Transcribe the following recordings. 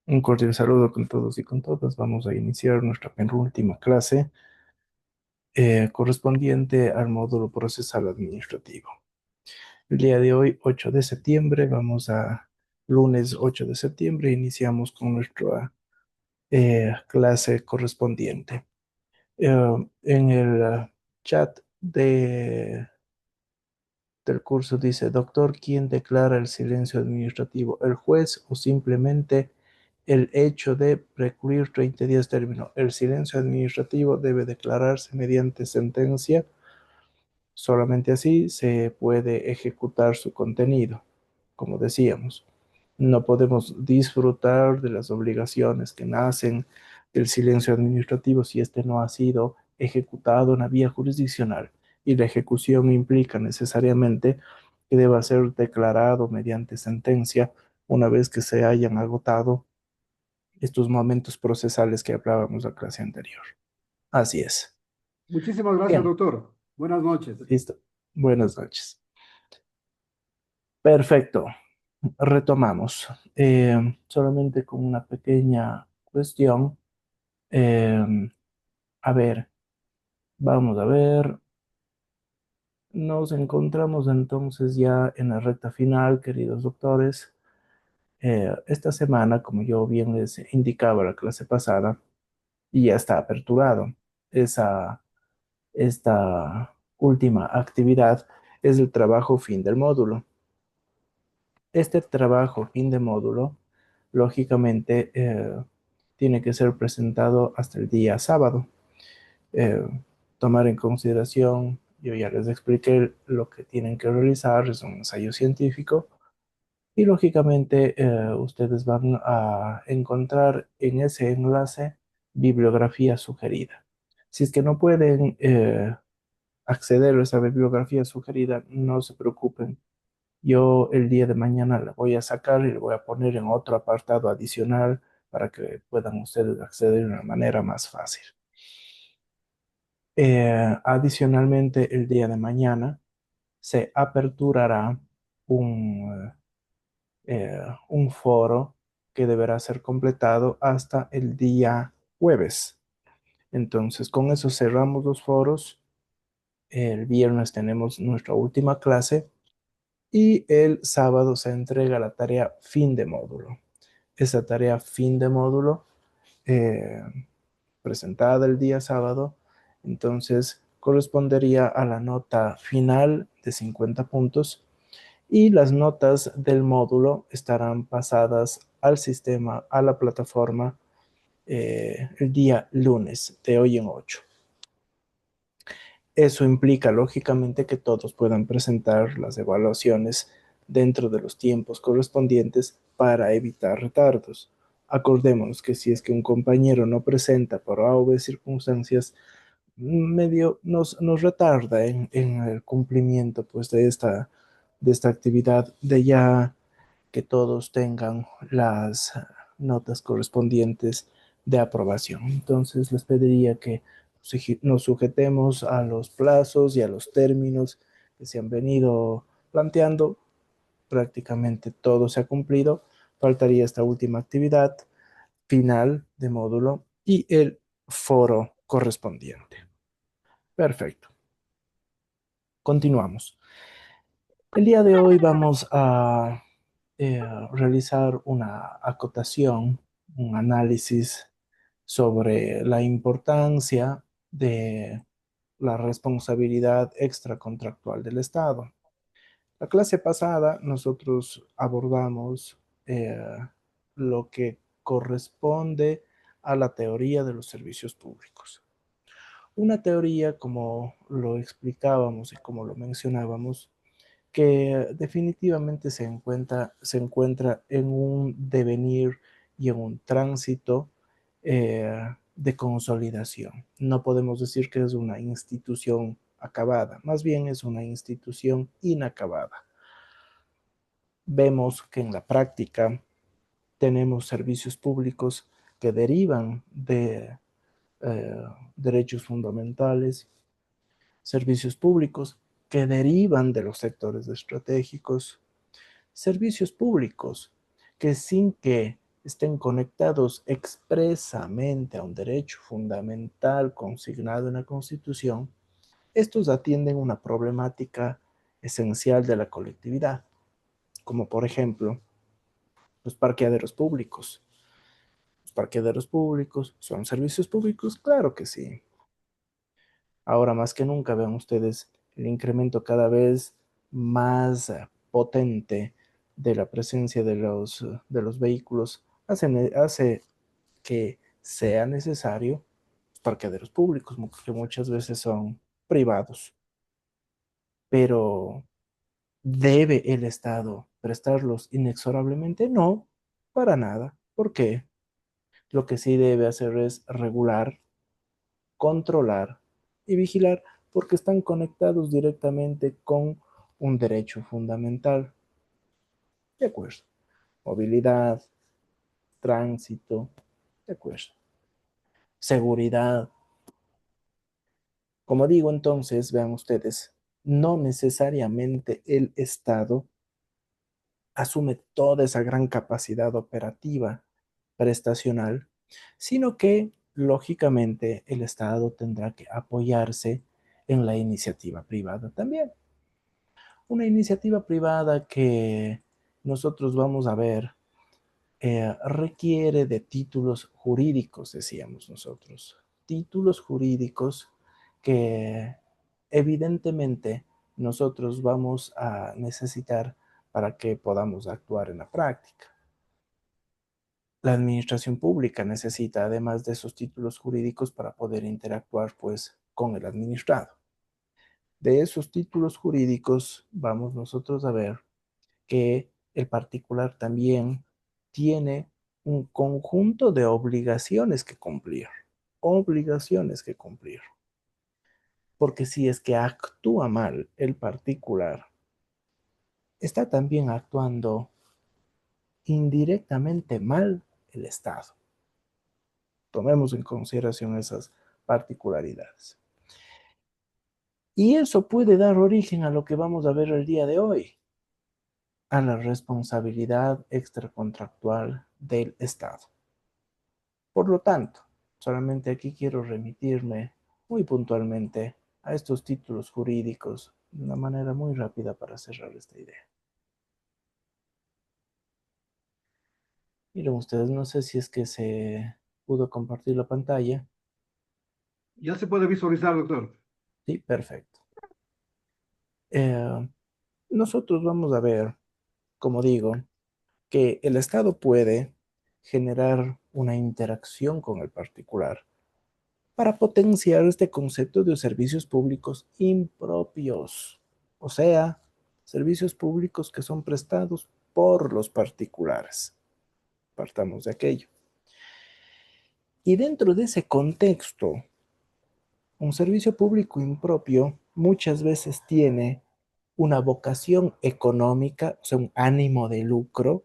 Un cordial saludo con todos y con todas. Vamos a iniciar nuestra penúltima clase correspondiente al módulo procesal administrativo. El día de hoy, 8 de septiembre, lunes 8 de septiembre, iniciamos con nuestra clase correspondiente. En el chat del curso dice, doctor, ¿quién declara el silencio administrativo? ¿El juez o simplemente el hecho de precluir 30 días término? El silencio administrativo debe declararse mediante sentencia. Solamente así se puede ejecutar su contenido. Como decíamos, no podemos disfrutar de las obligaciones que nacen del silencio administrativo si éste no ha sido ejecutado en la vía jurisdiccional, y la ejecución implica necesariamente que deba ser declarado mediante sentencia una vez que se hayan agotado estos momentos procesales que hablábamos la clase anterior. Así es. Muchísimas gracias, Bien, doctor. Buenas noches. listo. Buenas noches. Perfecto. Retomamos. Solamente con una pequeña cuestión. Eh, a ver, vamos a ver. Nos encontramos entonces ya en la recta final, queridos doctores. Esta semana, como yo bien les indicaba la clase pasada, y ya está aperturado. Esa, esta última actividad es el trabajo fin del módulo. Este trabajo fin de módulo, lógicamente, tiene que ser presentado hasta el día sábado. Eh, Tomar en consideración, yo ya les expliqué lo que tienen que realizar, es un ensayo científico, y lógicamente ustedes van a encontrar en ese enlace bibliografía sugerida. Si es que no pueden acceder a esa bibliografía sugerida, no se preocupen. Yo el día de mañana la voy a sacar y la voy a poner en otro apartado adicional para que puedan ustedes acceder de una manera más fácil. Adicionalmente, el día de mañana se aperturará un, un foro que deberá ser completado hasta el día jueves. Entonces, con eso cerramos los foros. El viernes tenemos nuestra última clase y el sábado se entrega la tarea fin de módulo. Esa tarea fin de módulo eh, presentada el día sábado, entonces correspondería a la nota final de 50 puntos, y las notas del módulo estarán pasadas al sistema, a la plataforma, el día lunes de hoy en 8. Eso implica, lógicamente, que todos puedan presentar las evaluaciones dentro de los tiempos correspondientes para evitar retardos. Acordémonos que si es que un compañero no presenta por A o B circunstancias, medio nos retarda en el cumplimiento pues, de esta actividad, de ya que todos tengan las notas correspondientes de aprobación. Entonces les pediría que nos sujetemos a los plazos y a los términos que se han venido planteando. Prácticamente todo se ha cumplido. Faltaría esta última actividad final de módulo y el foro correspondiente. Perfecto. Continuamos. El día de hoy vamos a realizar una acotación, un análisis sobre la importancia de la responsabilidad extracontractual del Estado. La clase pasada nosotros abordamos eh, lo que corresponde a la teoría de los servicios públicos. Una teoría, como lo explicábamos y como lo mencionábamos, que definitivamente se encuentra en un devenir y en un tránsito de consolidación. No podemos decir que es una institución acabada, más bien es una institución inacabada. Vemos que en la práctica tenemos servicios públicos que derivan de eh, derechos fundamentales, servicios públicos que derivan de los sectores estratégicos, servicios públicos que sin que estén conectados expresamente a un derecho fundamental consignado en la Constitución, estos atienden una problemática esencial de la colectividad, como por ejemplo los parqueaderos públicos. ¿Los parqueaderos públicos son servicios públicos? Claro que sí. Ahora más que nunca vean ustedes el incremento cada vez más potente de la presencia de los vehículos hace que sea necesario parqueaderos públicos, que muchas veces son privados. Pero ¿debe el Estado prestarlos inexorablemente? No, para nada. ¿Por qué? Lo que sí debe hacer es regular, controlar y vigilar porque están conectados directamente con un derecho fundamental. De acuerdo. Movilidad, tránsito, de acuerdo. Seguridad. Como digo entonces, vean ustedes, no necesariamente el Estado asume toda esa gran capacidad operativa prestacional, sino que, lógicamente, el Estado tendrá que apoyarse en la iniciativa privada también. Una iniciativa privada que nosotros vamos a ver requiere de títulos jurídicos, decíamos nosotros. Títulos jurídicos que evidentemente nosotros vamos a necesitar para que podamos actuar en la práctica. La administración pública necesita además de esos títulos jurídicos para poder interactuar pues con el administrado. De esos títulos jurídicos vamos nosotros a ver que el particular también tiene un conjunto de obligaciones que cumplir. Obligaciones que cumplir. Porque si es que actúa mal el particular, está también actuando indirectamente mal el Estado. Tomemos en consideración esas particularidades. Y eso puede dar origen a lo que vamos a ver el día de hoy, a la responsabilidad extracontractual del Estado. Por lo tanto, solamente aquí quiero remitirme muy puntualmente a estos títulos jurídicos de una manera muy rápida para cerrar esta idea. Miren ustedes, no sé si es que se pudo compartir la pantalla. Ya se puede visualizar, doctor. Sí, perfecto. Eh, Nosotros vamos a ver, como digo, que el Estado puede generar una interacción con el particular para potenciar este concepto de servicios públicos impropios, o sea, servicios públicos que son prestados por los particulares. Partamos de aquello. Y dentro de ese contexto, un servicio público impropio muchas veces tiene una vocación económica, o sea, un ánimo de lucro,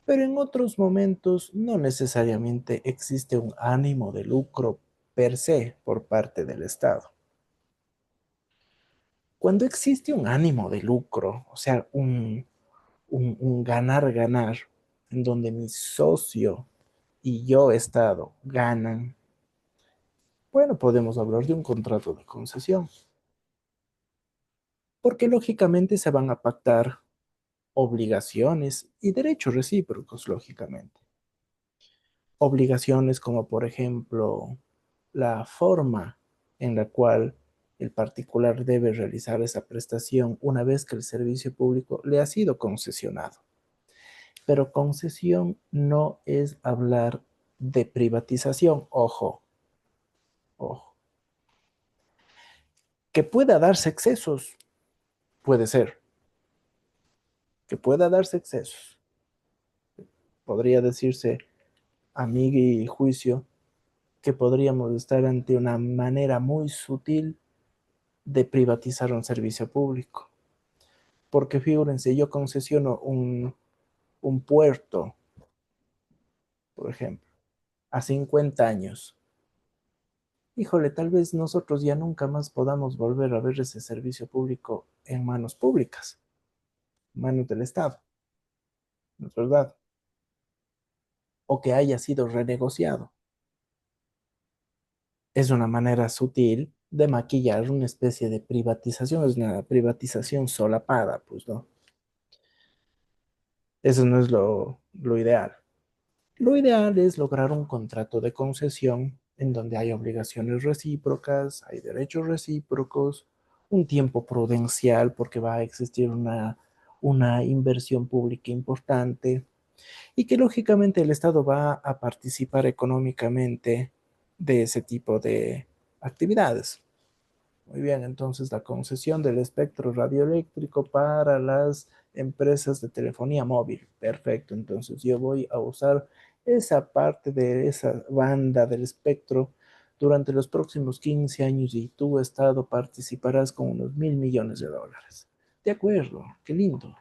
pero en otros momentos no necesariamente existe un ánimo de lucro per se por parte del Estado. Cuando existe un ánimo de lucro, o sea, un ganar-ganar, en donde mi socio y yo, Estado, ganan, bueno, podemos hablar de un contrato de concesión, porque lógicamente se van a pactar obligaciones y derechos recíprocos, lógicamente. Obligaciones como, por ejemplo, la forma en la cual el particular debe realizar esa prestación una vez que el servicio público le ha sido concesionado. Pero concesión no es hablar de privatización, ojo, ojo. Que pueda darse excesos, puede ser, que pueda darse excesos. Podría decirse, a mi juicio, que podríamos estar ante una manera muy sutil de privatizar un servicio público. Porque figúrense, yo concesiono un puerto, por ejemplo, a 50 años. Híjole, tal vez nosotros ya nunca más podamos volver a ver ese servicio público en manos públicas, manos del Estado, ¿no es verdad? o que haya sido renegociado. Es una manera sutil de maquillar una especie de privatización, es una privatización solapada, pues no. Eso no es lo ideal. Lo ideal es lograr un contrato de concesión en donde hay obligaciones recíprocas, hay derechos recíprocos, un tiempo prudencial porque va a existir una inversión pública importante y que lógicamente el Estado va a participar económicamente de ese tipo de actividades. Muy bien, entonces la concesión del espectro radioeléctrico para las empresas de telefonía móvil. Perfecto, entonces yo voy a usar esa parte de esa banda del espectro durante los próximos 15 años y tú, Estado, participarás con unos 1.000 millones de dólares. De acuerdo, qué lindo.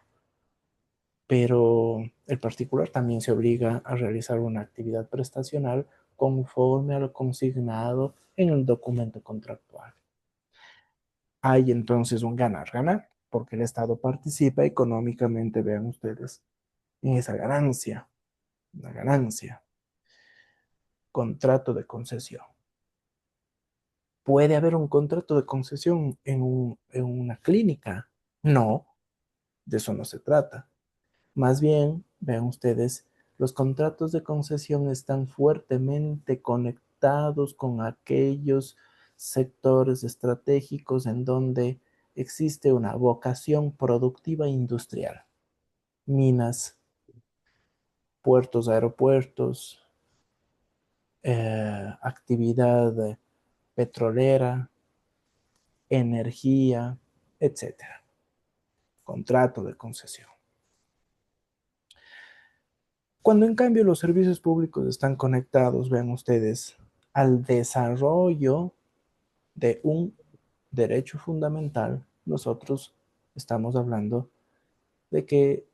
Pero el particular también se obliga a realizar una actividad prestacional conforme a lo consignado en el documento contractual. Hay entonces un ganar-ganar, porque el Estado participa económicamente, vean ustedes, en esa ganancia, una ganancia, contrato de concesión. ¿Puede haber un contrato de concesión en una clínica? No, de eso no se trata. Más bien, vean ustedes, los contratos de concesión están fuertemente conectados con aquellos sectores estratégicos en donde existe una vocación productiva industrial. Minas, puertos, aeropuertos, actividad petrolera, energía, etcétera. Contrato de concesión. Cuando en cambio los servicios públicos están conectados, vean ustedes, al desarrollo de un derecho fundamental, nosotros estamos hablando de que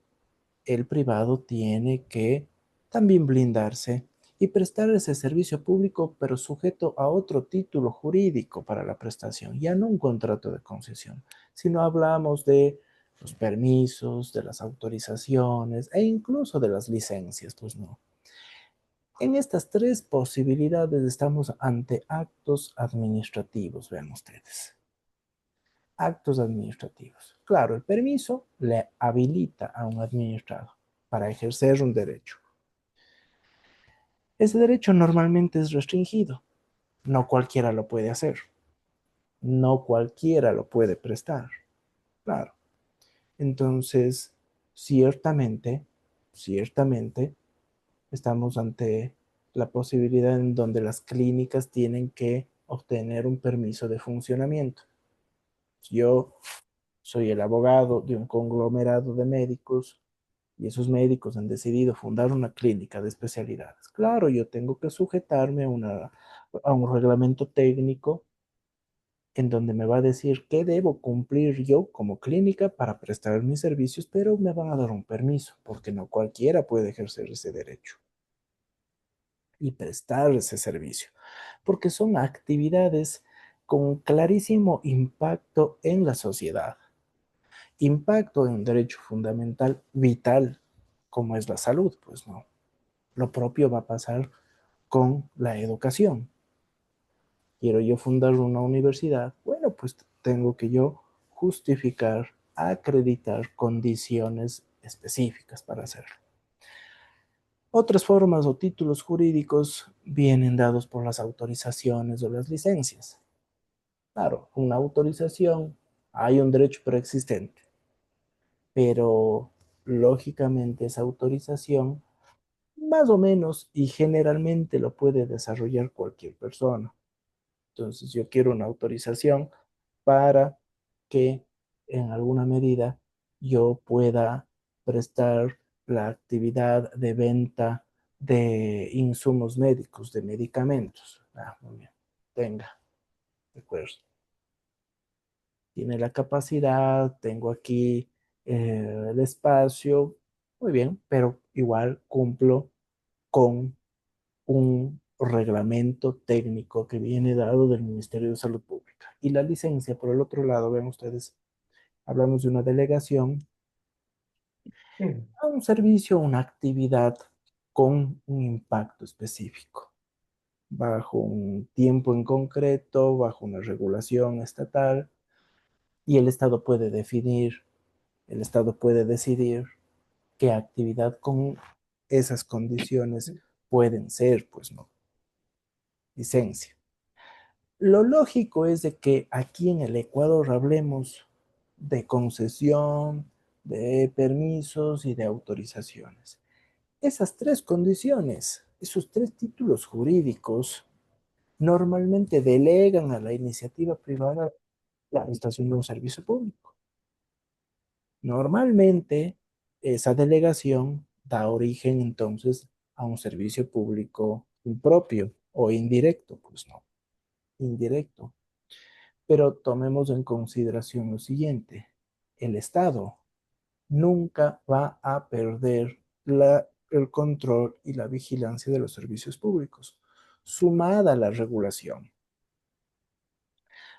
el privado tiene que también blindarse y prestar ese servicio público, pero sujeto a otro título jurídico para la prestación, ya no un contrato de concesión, sino hablamos de los permisos, de las autorizaciones e incluso de las licencias, pues no. En estas tres posibilidades estamos ante actos administrativos, vean ustedes. Actos administrativos. Claro, el permiso le habilita a un administrado para ejercer un derecho. Ese derecho normalmente es restringido. No cualquiera lo puede hacer. No cualquiera lo puede prestar. Claro. Entonces, ciertamente, ciertamente, estamos ante la posibilidad en donde las clínicas tienen que obtener un permiso de funcionamiento. Yo soy el abogado de un conglomerado de médicos y esos médicos han decidido fundar una clínica de especialidades. Claro, yo tengo que sujetarme a un reglamento técnico en donde me va a decir qué debo cumplir yo como clínica para prestar mis servicios, pero me van a dar un permiso, porque no cualquiera puede ejercer ese derecho y prestar ese servicio, porque son actividades con clarísimo impacto en la sociedad, impacto en un derecho fundamental vital como es la salud, pues no. Lo propio va a pasar con la educación. Quiero yo fundar una universidad, bueno, pues tengo que yo justificar, acreditar condiciones específicas para hacerlo. Otras formas o títulos jurídicos vienen dados por las autorizaciones o las licencias. Claro, una autorización, hay un derecho preexistente, pero lógicamente esa autorización más o menos y generalmente lo puede desarrollar cualquier persona. Entonces yo quiero una autorización para que en alguna medida yo pueda prestar la actividad de venta de insumos médicos, de medicamentos. Muy bien. Tenga, de acuerdo. Tiene la capacidad, tengo aquí el espacio, muy bien, pero igual cumplo con un reglamento técnico que viene dado del Ministerio de Salud Pública. Y la licencia, por el otro lado, ven ustedes, hablamos de una delegación Sí. a un servicio, una actividad con un impacto específico, bajo un tiempo en concreto, bajo una regulación estatal, y el Estado puede decidir qué actividad con esas condiciones pueden ser, pues no, licencia. Lo lógico es de que aquí en el Ecuador hablemos de concesión, de permisos y de autorizaciones. Esas tres condiciones, esos tres títulos jurídicos, normalmente delegan a la iniciativa privada la prestación de un servicio público. Normalmente, esa delegación da origen entonces a un servicio público impropio o indirecto, pues no, indirecto. Pero tomemos en consideración lo siguiente, el Estado nunca va a perder el control y la vigilancia de los servicios públicos, sumada a la regulación.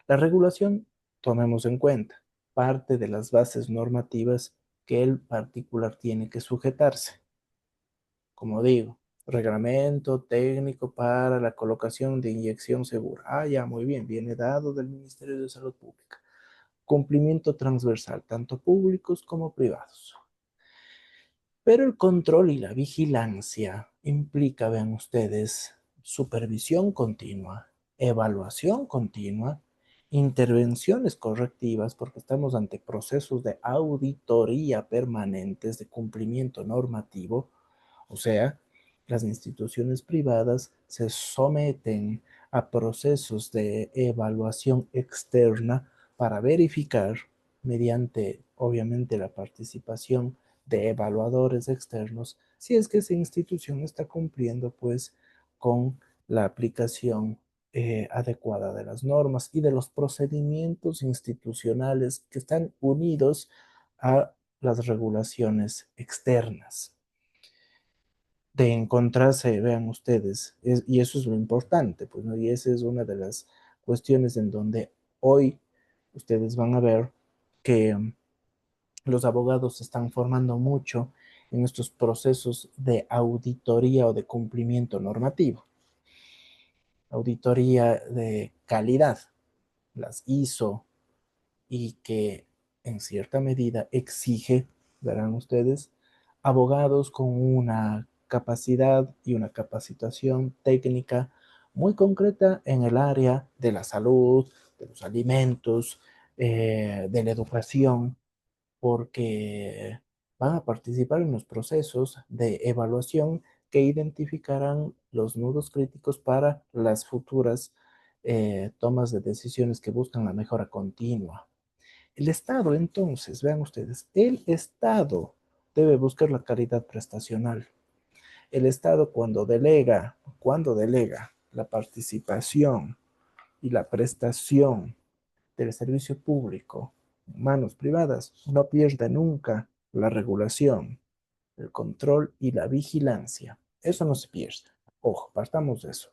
La regulación, tomemos en cuenta, parte de las bases normativas que el particular tiene que sujetarse. Como digo, reglamento técnico para la colocación de inyección segura. Ah, ya, muy bien, viene dado del Ministerio de Salud Pública. Cumplimiento transversal, tanto públicos como privados. Pero el control y la vigilancia implica, vean ustedes, supervisión continua, evaluación continua, intervenciones correctivas, porque estamos ante procesos de auditoría permanentes de cumplimiento normativo, o sea, las instituciones privadas se someten a procesos de evaluación externa para verificar, mediante obviamente la participación de evaluadores externos, si es que esa institución está cumpliendo pues con la aplicación adecuada de las normas y de los procedimientos institucionales que están unidos a las regulaciones externas. De encontrarse, vean ustedes, y eso es lo importante, pues, ¿no? Y esa es una de las cuestiones en donde hoy ustedes van a ver que los abogados se están formando mucho en estos procesos de auditoría o de cumplimiento normativo, auditoría de calidad, las ISO, y que en cierta medida exige, verán ustedes, abogados con una capacidad y una capacitación técnica muy concreta en el área de la salud, de los alimentos, de la educación, porque van a participar en los procesos de evaluación que identificarán los nudos críticos para las futuras tomas de decisiones que buscan la mejora continua. El Estado, entonces, vean ustedes, el Estado debe buscar la calidad prestacional. El Estado cuando delega la participación y la prestación del servicio público en manos privadas, no pierde nunca la regulación, el control y la vigilancia. Eso no se pierde. Ojo, partamos de eso.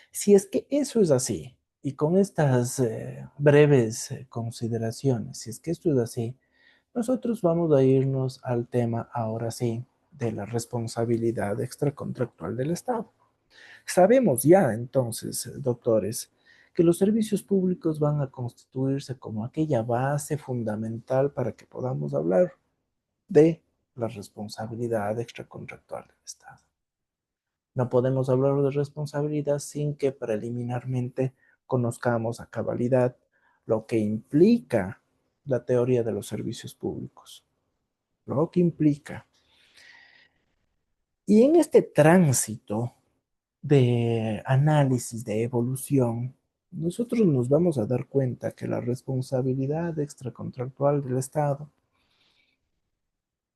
Si es que eso es así, y con estas breves consideraciones, si es que esto es así, nosotros vamos a irnos al tema ahora sí de la responsabilidad extracontractual del Estado. Sabemos ya entonces, doctores, que los servicios públicos van a constituirse como aquella base fundamental para que podamos hablar de la responsabilidad extracontractual del Estado. No podemos hablar de responsabilidad sin que preliminarmente conozcamos a cabalidad lo que implica la teoría de los servicios públicos, lo que implica. Y en este tránsito de análisis, de evolución, nosotros nos vamos a dar cuenta que la responsabilidad extracontractual del Estado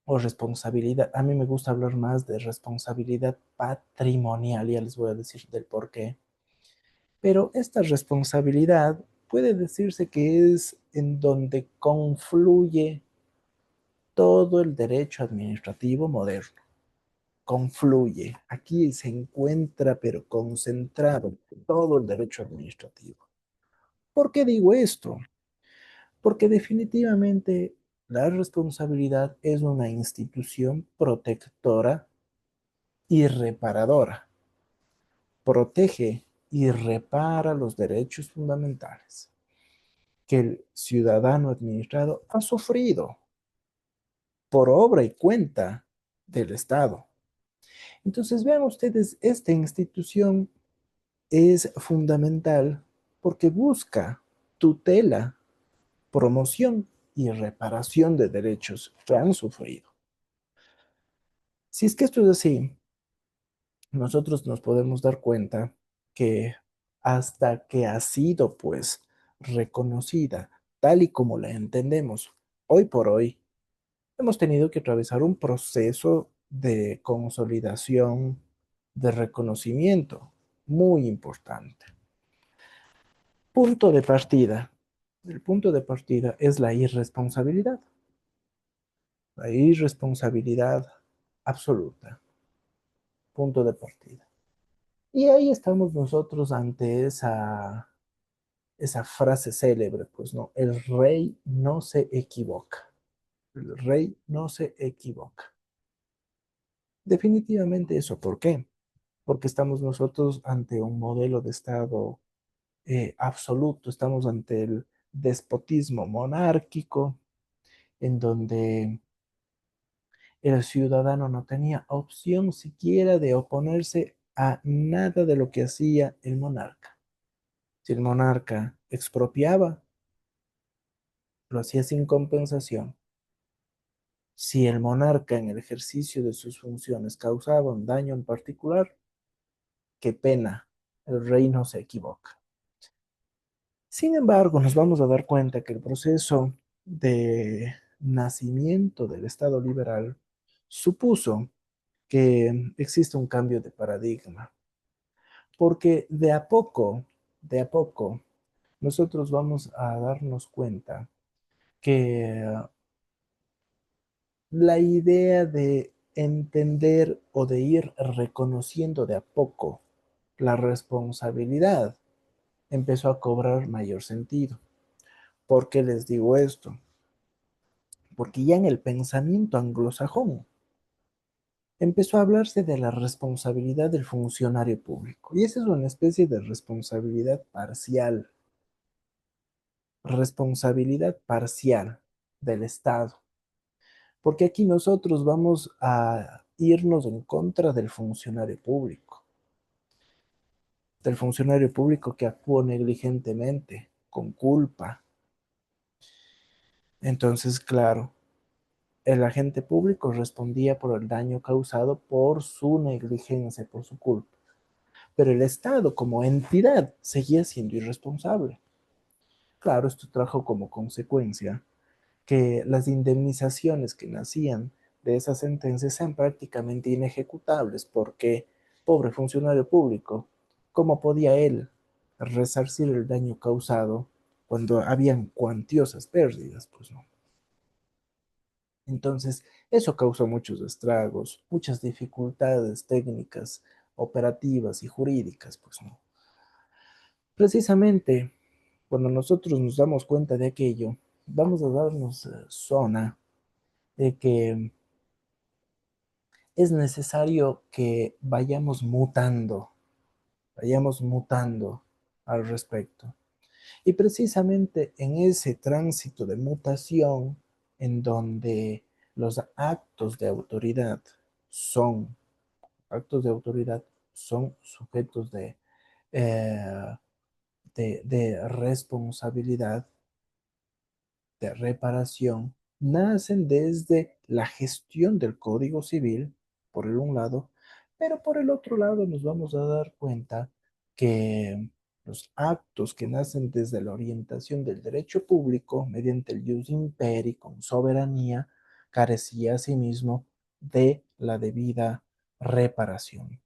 o responsabilidad, a mí me gusta hablar más de responsabilidad patrimonial, ya les voy a decir del por qué, pero esta responsabilidad puede decirse que es en donde confluye todo el derecho administrativo moderno. Confluye. Aquí se encuentra, pero concentrado, todo el derecho administrativo. ¿Por qué digo esto? Porque definitivamente la responsabilidad es una institución protectora y reparadora. Protege y repara los derechos fundamentales que el ciudadano administrado ha sufrido por obra y cuenta del Estado. Entonces, vean ustedes, esta institución es fundamental porque busca tutela, promoción y reparación de derechos que han sufrido. Si es que esto es así, nosotros nos podemos dar cuenta que hasta que ha sido pues reconocida tal y como la entendemos hoy por hoy, hemos tenido que atravesar un proceso de consolidación, de reconocimiento muy importante. Punto de partida. El punto de partida es la irresponsabilidad absoluta. Punto de partida. Y ahí estamos nosotros ante esa frase célebre, pues no, el rey no se equivoca. El rey no se equivoca. Definitivamente eso, ¿por qué? Porque estamos nosotros ante un modelo de Estado absoluto, estamos ante el despotismo monárquico, en donde el ciudadano no tenía opción siquiera de oponerse a nada de lo que hacía el monarca. Si el monarca expropiaba, lo hacía sin compensación. Si el monarca en el ejercicio de sus funciones causaba un daño en particular, qué pena, el rey no se equivoca. Sin embargo, nos vamos a dar cuenta que el proceso de nacimiento del Estado liberal supuso que existe un cambio de paradigma, porque de a poco, nosotros vamos a darnos cuenta que la idea de entender o de ir reconociendo de a poco la responsabilidad empezó a cobrar mayor sentido. ¿Por qué les digo esto? Porque ya en el pensamiento anglosajón empezó a hablarse de la responsabilidad del funcionario público. Y esa es una especie de responsabilidad parcial del Estado. Porque aquí nosotros vamos a irnos en contra del funcionario público que actuó negligentemente, con culpa. Entonces, claro, el agente público respondía por el daño causado por su negligencia, por su culpa. Pero el Estado como entidad seguía siendo irresponsable. Claro, esto trajo como consecuencia que las indemnizaciones que nacían de esas sentencias sean prácticamente inejecutables, porque, pobre funcionario público, ¿cómo podía él resarcir el daño causado cuando habían cuantiosas pérdidas? Pues no. Entonces, eso causó muchos estragos, muchas dificultades técnicas, operativas y jurídicas, pues no. Precisamente cuando nosotros nos damos cuenta de aquello, vamos a darnos zona de que es necesario que vayamos mutando al respecto. Y precisamente en ese tránsito de mutación, en donde los son actos de autoridad, son sujetos eh, de responsabilidad, de reparación nacen desde la gestión del Código Civil, por el un lado, pero por el otro lado nos vamos a dar cuenta que los actos que nacen desde la orientación del derecho público mediante el jus imperi con soberanía carecía asimismo de la debida reparación.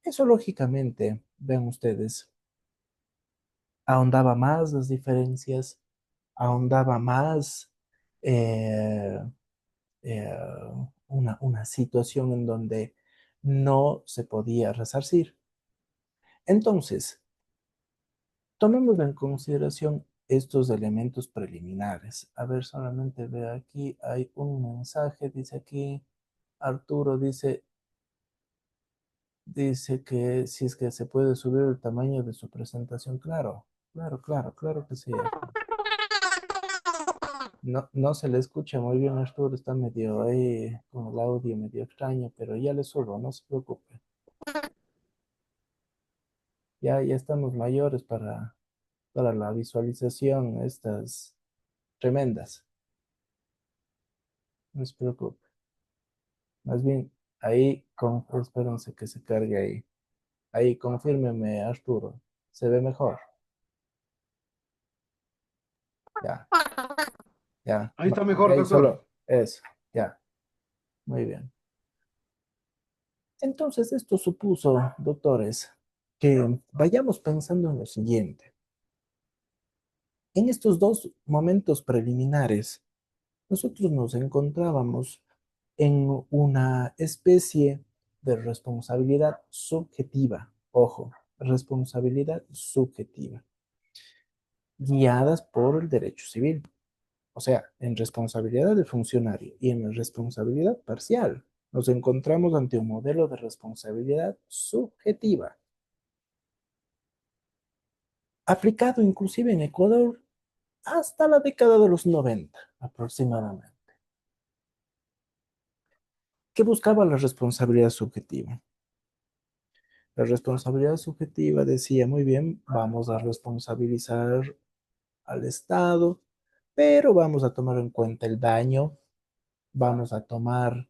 Eso lógicamente, ven ustedes, ahondaba más las diferencias, ahondaba más eh, eh, una situación en donde no se podía resarcir. Entonces, tomemos en consideración estos elementos preliminares. A ver, solamente ve aquí, hay un mensaje, dice aquí, Arturo dice, Dice que si es que se puede subir el tamaño de su presentación, claro, claro, claro, claro que sí, Arturo. No, no se le escucha muy bien, Arturo, está medio ahí con el audio medio extraño, pero ya le subo, no se preocupe. Ya estamos mayores para la visualización, estas tremendas, no se preocupe. Más bien, ahí, espérense que se cargue ahí. Ahí, confírmeme, Arturo. ¿Se ve mejor? Ya, ya. Ahí está mejor, Ahí doctor. solo, eso, ya. Muy bien. Entonces, esto supuso, doctores, que vayamos pensando en lo siguiente. En estos dos momentos preliminares, nosotros nos encontrábamos en una especie de responsabilidad subjetiva. Ojo, responsabilidad subjetiva, guiadas por el derecho civil. O sea, en responsabilidad del funcionario y en responsabilidad parcial. Nos encontramos ante un modelo de responsabilidad subjetiva, aplicado inclusive en Ecuador hasta la década de los 90 aproximadamente, que buscaba la responsabilidad subjetiva. La responsabilidad subjetiva decía, muy bien, vamos a responsabilizar al Estado, pero vamos a tomar en cuenta el daño, vamos a tomar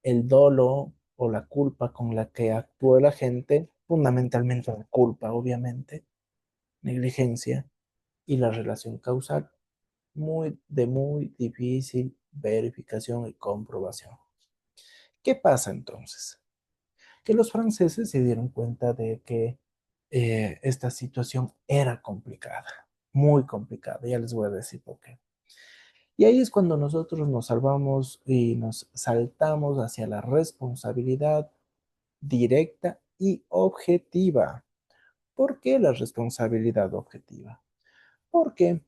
el dolo o la culpa con la que actúa la gente, fundamentalmente la culpa, obviamente, negligencia y la relación causal, de muy difícil verificación y comprobación. ¿Qué pasa entonces? Que los franceses se dieron cuenta de que esta situación era complicada, muy complicada, ya les voy a decir por qué. Y ahí es cuando nosotros nos salvamos y nos saltamos hacia la responsabilidad directa y objetiva. ¿Por qué la responsabilidad objetiva? Porque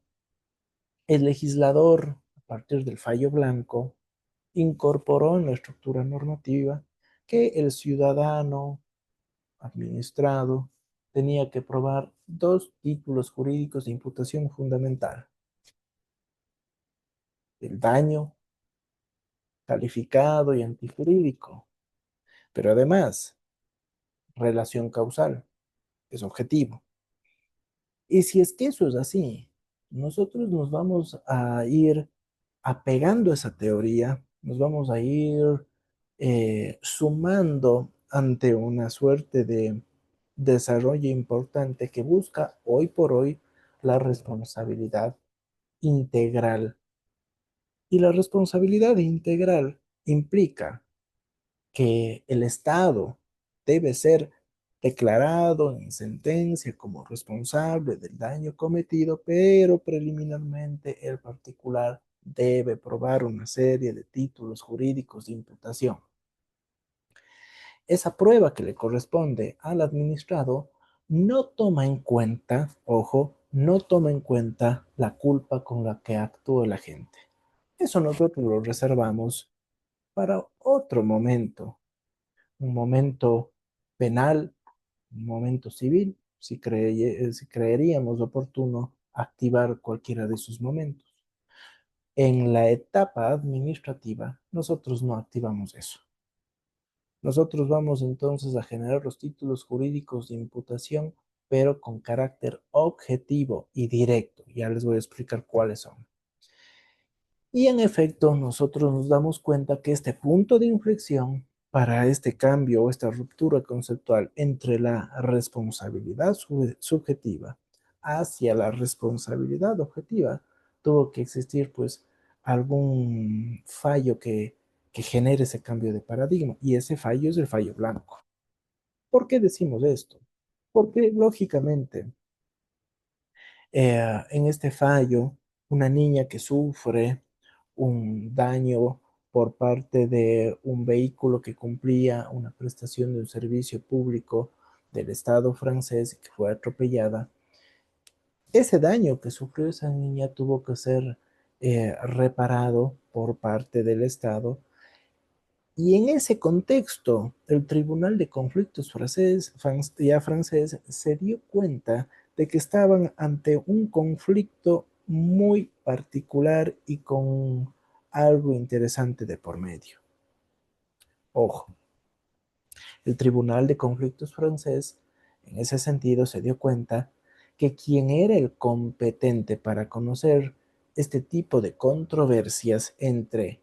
el legislador, a partir del fallo blanco, incorporó en la estructura normativa que el ciudadano administrado tenía que probar dos títulos jurídicos de imputación fundamental: el daño calificado y antijurídico, pero además relación causal, es objetivo. Y si es que eso es así, nosotros nos vamos a ir apegando a esa teoría, nos vamos a ir sumando ante una suerte de desarrollo importante que busca hoy por hoy la responsabilidad integral. Y la responsabilidad integral implica que el Estado debe ser declarado en sentencia como responsable del daño cometido, pero preliminarmente el particular debe probar una serie de títulos jurídicos de imputación. Esa prueba que le corresponde al administrado no toma en cuenta, ojo, no toma en cuenta la culpa con la que actúa la gente. Eso nosotros lo reservamos para otro momento, un momento penal, un momento civil, si creeríamos oportuno activar cualquiera de esos momentos. En la etapa administrativa, nosotros no activamos eso. Nosotros vamos entonces a generar los títulos jurídicos de imputación, pero con carácter objetivo y directo. Ya les voy a explicar cuáles son. Y en efecto, nosotros nos damos cuenta que este punto de inflexión para este cambio o esta ruptura conceptual entre la responsabilidad subjetiva hacia la responsabilidad objetiva, tuvo que existir pues algún fallo que genere ese cambio de paradigma, y ese fallo es el fallo blanco. ¿Por qué decimos esto? Porque lógicamente en este fallo, una niña que sufre un daño por parte de un vehículo que cumplía una prestación de un servicio público del Estado francés y que fue atropellada, ese daño que sufrió esa niña tuvo que ser reparado por parte del Estado, Y en ese contexto, el Tribunal de Conflictos francés se dio cuenta de que estaban ante un conflicto muy particular y con algo interesante de por medio. Ojo, el Tribunal de Conflictos francés en ese sentido se dio cuenta que quien era el competente para conocer este tipo de controversias entre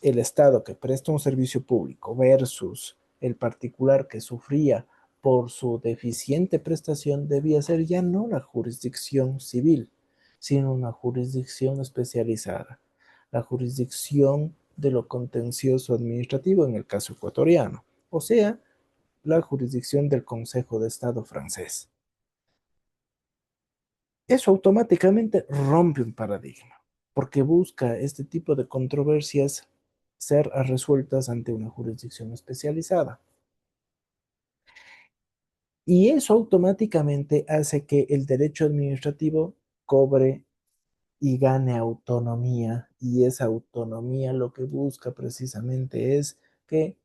el Estado que presta un servicio público versus el particular que sufría por su deficiente prestación debía ser ya no la jurisdicción civil, sino una jurisdicción especializada, la jurisdicción de lo contencioso administrativo en el caso ecuatoriano, o sea, la jurisdicción del Consejo de Estado francés. Eso automáticamente rompe un paradigma, porque busca este tipo de controversias ser resueltas ante una jurisdicción especializada. Y eso automáticamente hace que el derecho administrativo cobre y gane autonomía, y esa autonomía lo que busca precisamente es que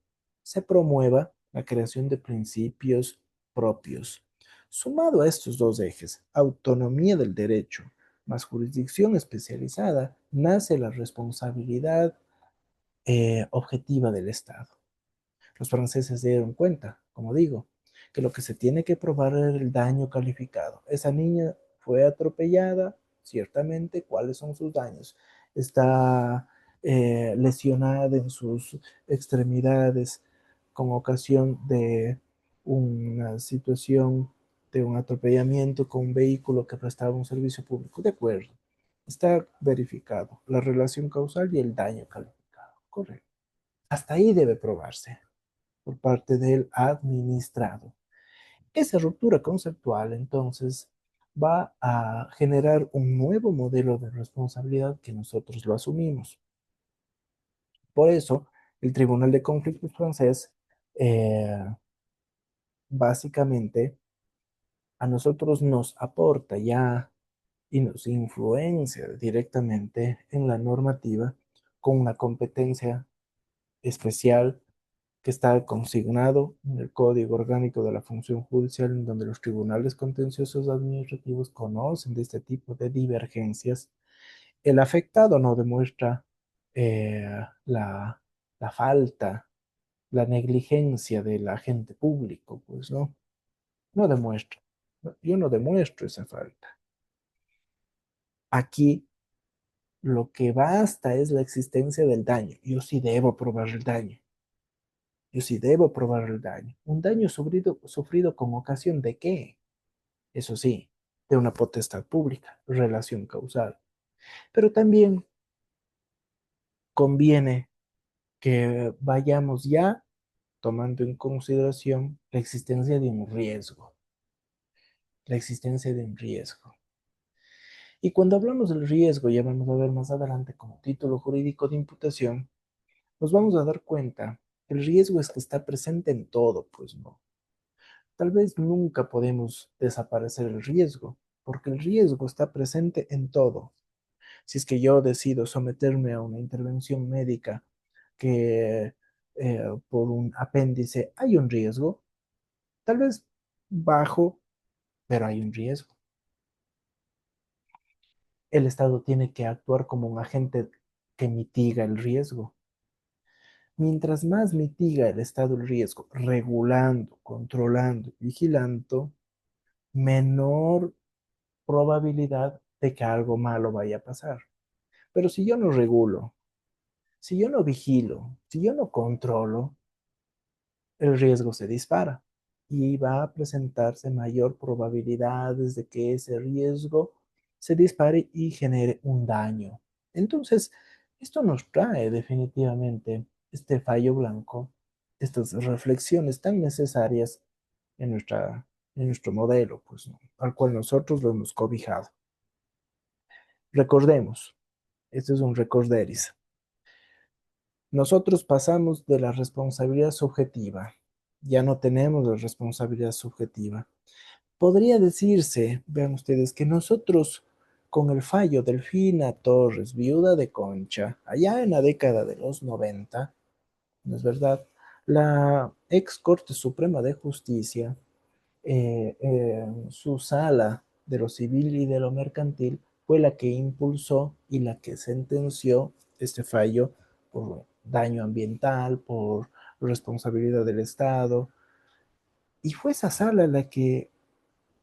se promueva la creación de principios propios. Sumado a estos dos ejes, autonomía del derecho más jurisdicción especializada, nace la responsabilidad objetiva del Estado. Los franceses se dieron cuenta, como digo, que lo que se tiene que probar es el daño calificado. Esa niña fue atropellada, ciertamente, ¿cuáles son sus daños? Está lesionada en sus extremidades con ocasión de una situación de un atropellamiento con un vehículo que prestaba un servicio público. De acuerdo. Está verificado la relación causal y el daño calificado. Correcto. Hasta ahí debe probarse por parte del administrado. Esa ruptura conceptual, entonces, va a generar un nuevo modelo de responsabilidad que nosotros lo asumimos. Por eso, el Tribunal de Conflictos francés, eh, básicamente, a nosotros nos aporta ya y nos influencia directamente en la normativa con una competencia especial que está consignado en el Código Orgánico de la Función Judicial, en donde los tribunales contenciosos administrativos conocen de este tipo de divergencias. El afectado no demuestra la, la falta, la negligencia del agente público, pues no, no demuestra. Yo no demuestro esa falta. Aquí lo que basta es la existencia del daño. Yo sí debo probar el daño. Yo sí debo probar el daño. Un daño sufrido con ocasión de qué? Eso sí, de una potestad pública, relación causal. Pero también conviene que vayamos ya tomando en consideración la existencia de un riesgo, la existencia de un riesgo. Y cuando hablamos del riesgo, ya vamos a ver más adelante como título jurídico de imputación, nos vamos a dar cuenta que el riesgo es que está presente en todo, pues no. Tal vez nunca podemos desaparecer el riesgo, porque el riesgo está presente en todo. Si es que yo decido someterme a una intervención médica que por un apéndice hay un riesgo, tal vez bajo, pero hay un riesgo. El Estado tiene que actuar como un agente que mitiga el riesgo. Mientras más mitiga el Estado el riesgo, regulando, controlando, vigilando, menor probabilidad de que algo malo vaya a pasar. Pero si yo no regulo, si yo no vigilo, si yo no controlo, el riesgo se dispara y va a presentarse mayor probabilidad de que ese riesgo se dispare y genere un daño. Entonces, esto nos trae definitivamente este fallo blanco, estas reflexiones tan necesarias en, en nuestro modelo, pues, ¿no? Al cual nosotros lo hemos cobijado. Recordemos, esto es un recorderis. Nosotros pasamos de la responsabilidad subjetiva, ya no tenemos la responsabilidad subjetiva. Podría decirse, vean ustedes, que nosotros con el fallo Delfina Torres, viuda de Concha, allá en la década de los 90, ¿no es verdad? La ex Corte Suprema de Justicia, en su sala de lo civil y de lo mercantil, fue la que impulsó y la que sentenció este fallo por daño ambiental, por responsabilidad del Estado. Y fue esa sala la que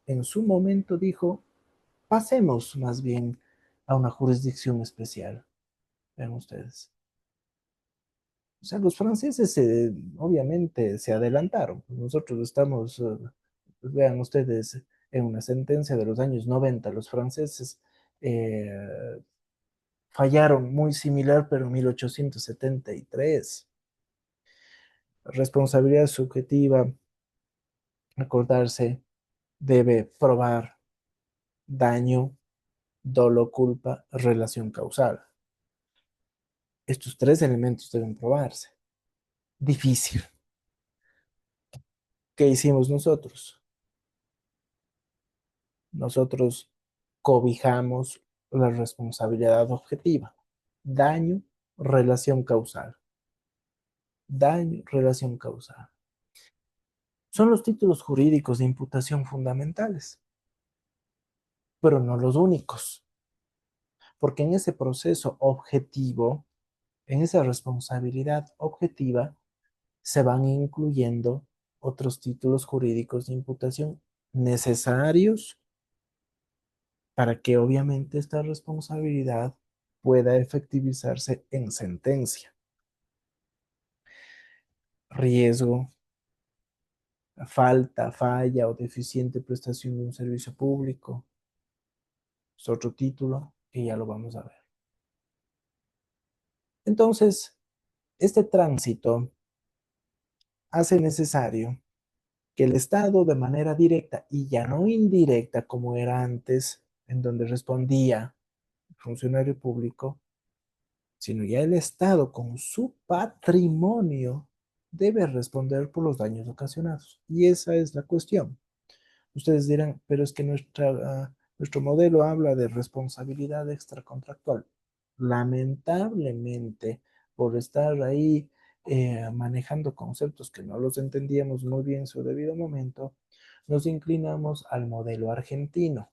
en su momento dijo, pasemos más bien a una jurisdicción especial. Vean ustedes. O sea, los franceses obviamente se adelantaron. Nosotros estamos, vean ustedes, en una sentencia de los años 90, los franceses eh, fallaron muy similar, pero en 1873. Responsabilidad subjetiva, acordarse, debe probar daño, dolo, culpa, relación causal. Estos tres elementos deben probarse. Difícil. ¿Qué hicimos nosotros? Nosotros cobijamos la responsabilidad objetiva. Daño, relación causal. Daño, relación causal. Son los títulos jurídicos de imputación fundamentales, pero no los únicos, porque en ese proceso objetivo, en esa responsabilidad objetiva, se van incluyendo otros títulos jurídicos de imputación necesarios para que obviamente esta responsabilidad pueda efectivizarse en sentencia. Riesgo, falta, falla o deficiente prestación de un servicio público. Es otro título que ya lo vamos a ver. Entonces, este tránsito hace necesario que el Estado de manera directa y ya no indirecta como era antes, en donde respondía el funcionario público, sino ya el Estado con su patrimonio debe responder por los daños ocasionados. Y esa es la cuestión. Ustedes dirán, pero es que nuestro modelo habla de responsabilidad extracontractual. Lamentablemente, por estar ahí manejando conceptos que no los entendíamos muy bien en su debido momento, nos inclinamos al modelo argentino.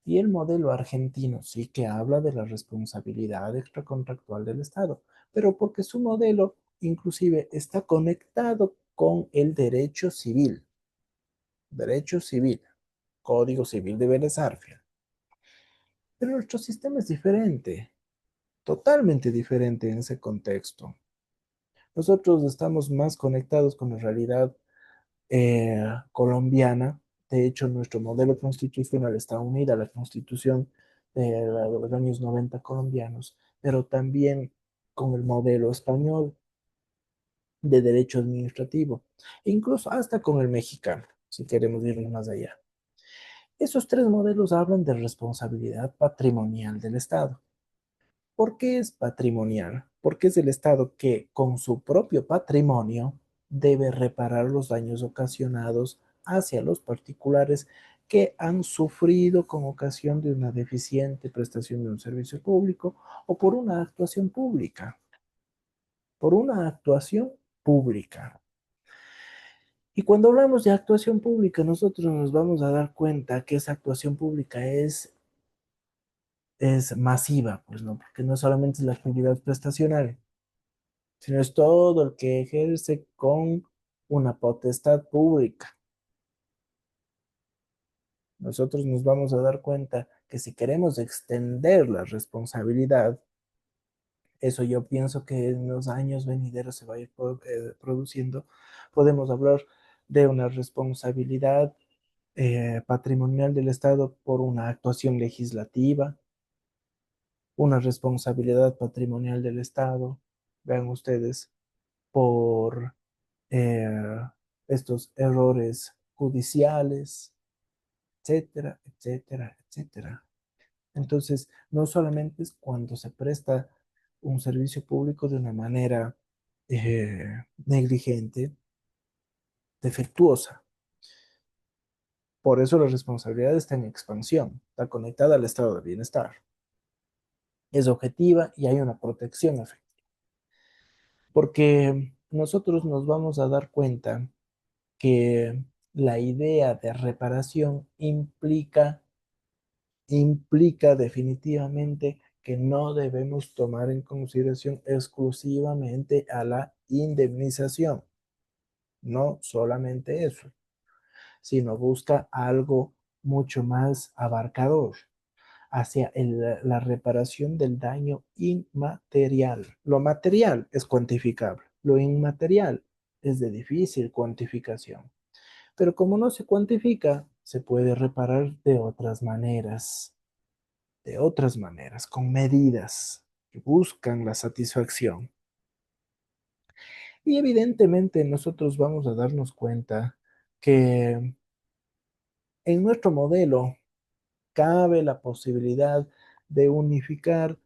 Y el modelo argentino sí que habla de la responsabilidad extracontractual del Estado, pero porque su modelo inclusive está conectado con el derecho civil, Código Civil de Vélez Arfiel. Pero nuestro sistema es diferente, totalmente diferente en ese contexto. Nosotros estamos más conectados con la realidad colombiana. De hecho, nuestro modelo constitucional está unido a la constitución de los años 90 colombianos, pero también con el modelo español de derecho administrativo, e incluso hasta con el mexicano, si queremos irnos más allá. Esos tres modelos hablan de responsabilidad patrimonial del Estado. ¿Por qué es patrimonial? Porque es el Estado que con su propio patrimonio debe reparar los daños ocasionados hacia los particulares que han sufrido con ocasión de una deficiente prestación de un servicio público o por una actuación pública. Por una actuación pública. Y cuando hablamos de actuación pública, nosotros nos vamos a dar cuenta que esa actuación pública es masiva, pues no, porque no solamente es la actividad prestacional, sino es todo el que ejerce con una potestad pública. Nosotros nos vamos a dar cuenta que si queremos extender la responsabilidad, eso yo pienso que en los años venideros se va a ir produciendo, podemos hablar de una responsabilidad patrimonial del Estado por una actuación legislativa, una responsabilidad patrimonial del Estado, vean ustedes, por eh, estos errores judiciales, etcétera, etcétera, etcétera. Entonces, no solamente es cuando se presta un servicio público de una manera negligente, defectuosa. Por eso la responsabilidad está en expansión, está conectada al estado de bienestar. Es objetiva y hay una protección efectiva. porque nosotros nos vamos a dar cuenta que la idea de reparación implica definitivamente que no debemos tomar en consideración exclusivamente a la indemnización, no solamente eso, sino busca algo mucho más abarcador hacia la reparación del daño inmaterial. Lo material es cuantificable, lo inmaterial es de difícil cuantificación, pero como no se cuantifica, se puede reparar de otras maneras, con medidas que buscan la satisfacción. Y evidentemente nosotros vamos a darnos cuenta que en nuestro modelo cabe la posibilidad de unificar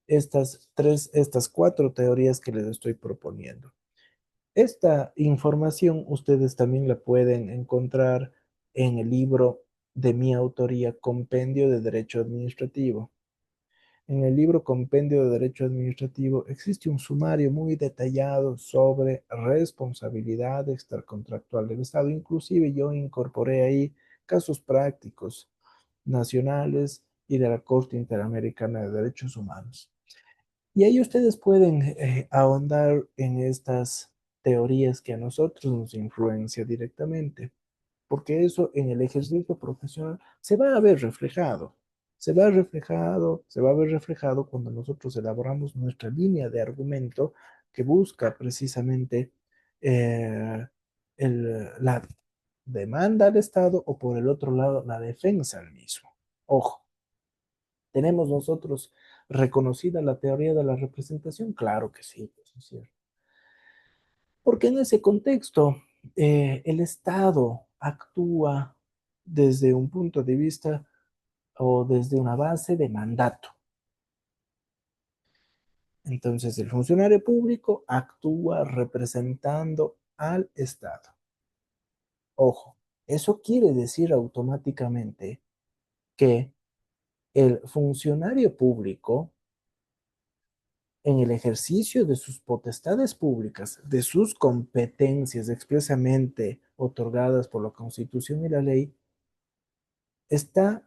estas cuatro teorías que les estoy proponiendo. Esta información ustedes también la pueden encontrar en el libro de mi autoría, Compendio de Derecho Administrativo. En el libro Compendio de Derecho Administrativo existe un sumario muy detallado sobre responsabilidad extracontractual del Estado. Inclusive yo incorporé ahí casos prácticos nacionales y de la Corte Interamericana de Derechos Humanos. Y ahí ustedes pueden ahondar en estas teorías que a nosotros nos influencia directamente, porque eso en el ejercicio profesional se va a ver reflejado. Se va a ver reflejado cuando nosotros elaboramos nuestra línea de argumento que busca precisamente eh, la demanda al Estado o por el otro lado la defensa al mismo. Ojo, ¿tenemos nosotros reconocida la teoría de la representación? Claro que sí, eso es cierto. Porque en ese contexto, el Estado actúa desde un punto de vista o desde una base de mandato. Entonces, el funcionario público actúa representando al Estado. Ojo, eso quiere decir automáticamente que el funcionario público en el ejercicio de sus potestades públicas, de sus competencias expresamente otorgadas por la Constitución y la ley, está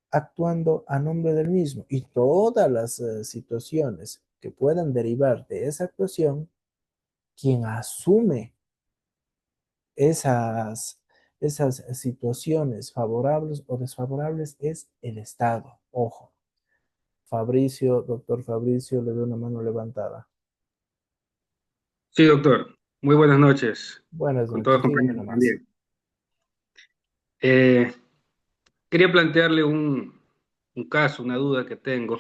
actuando a nombre del mismo y todas las situaciones que puedan derivar de esa actuación, quien asume esas, esas situaciones favorables o desfavorables es el Estado. Ojo, Fabricio, doctor Fabricio, le doy una mano levantada. Sí, doctor. Muy buenas noches, Buenas con todos noches, dígame compañeros nomás. también. Eh, Quería plantearle un caso, una duda que tengo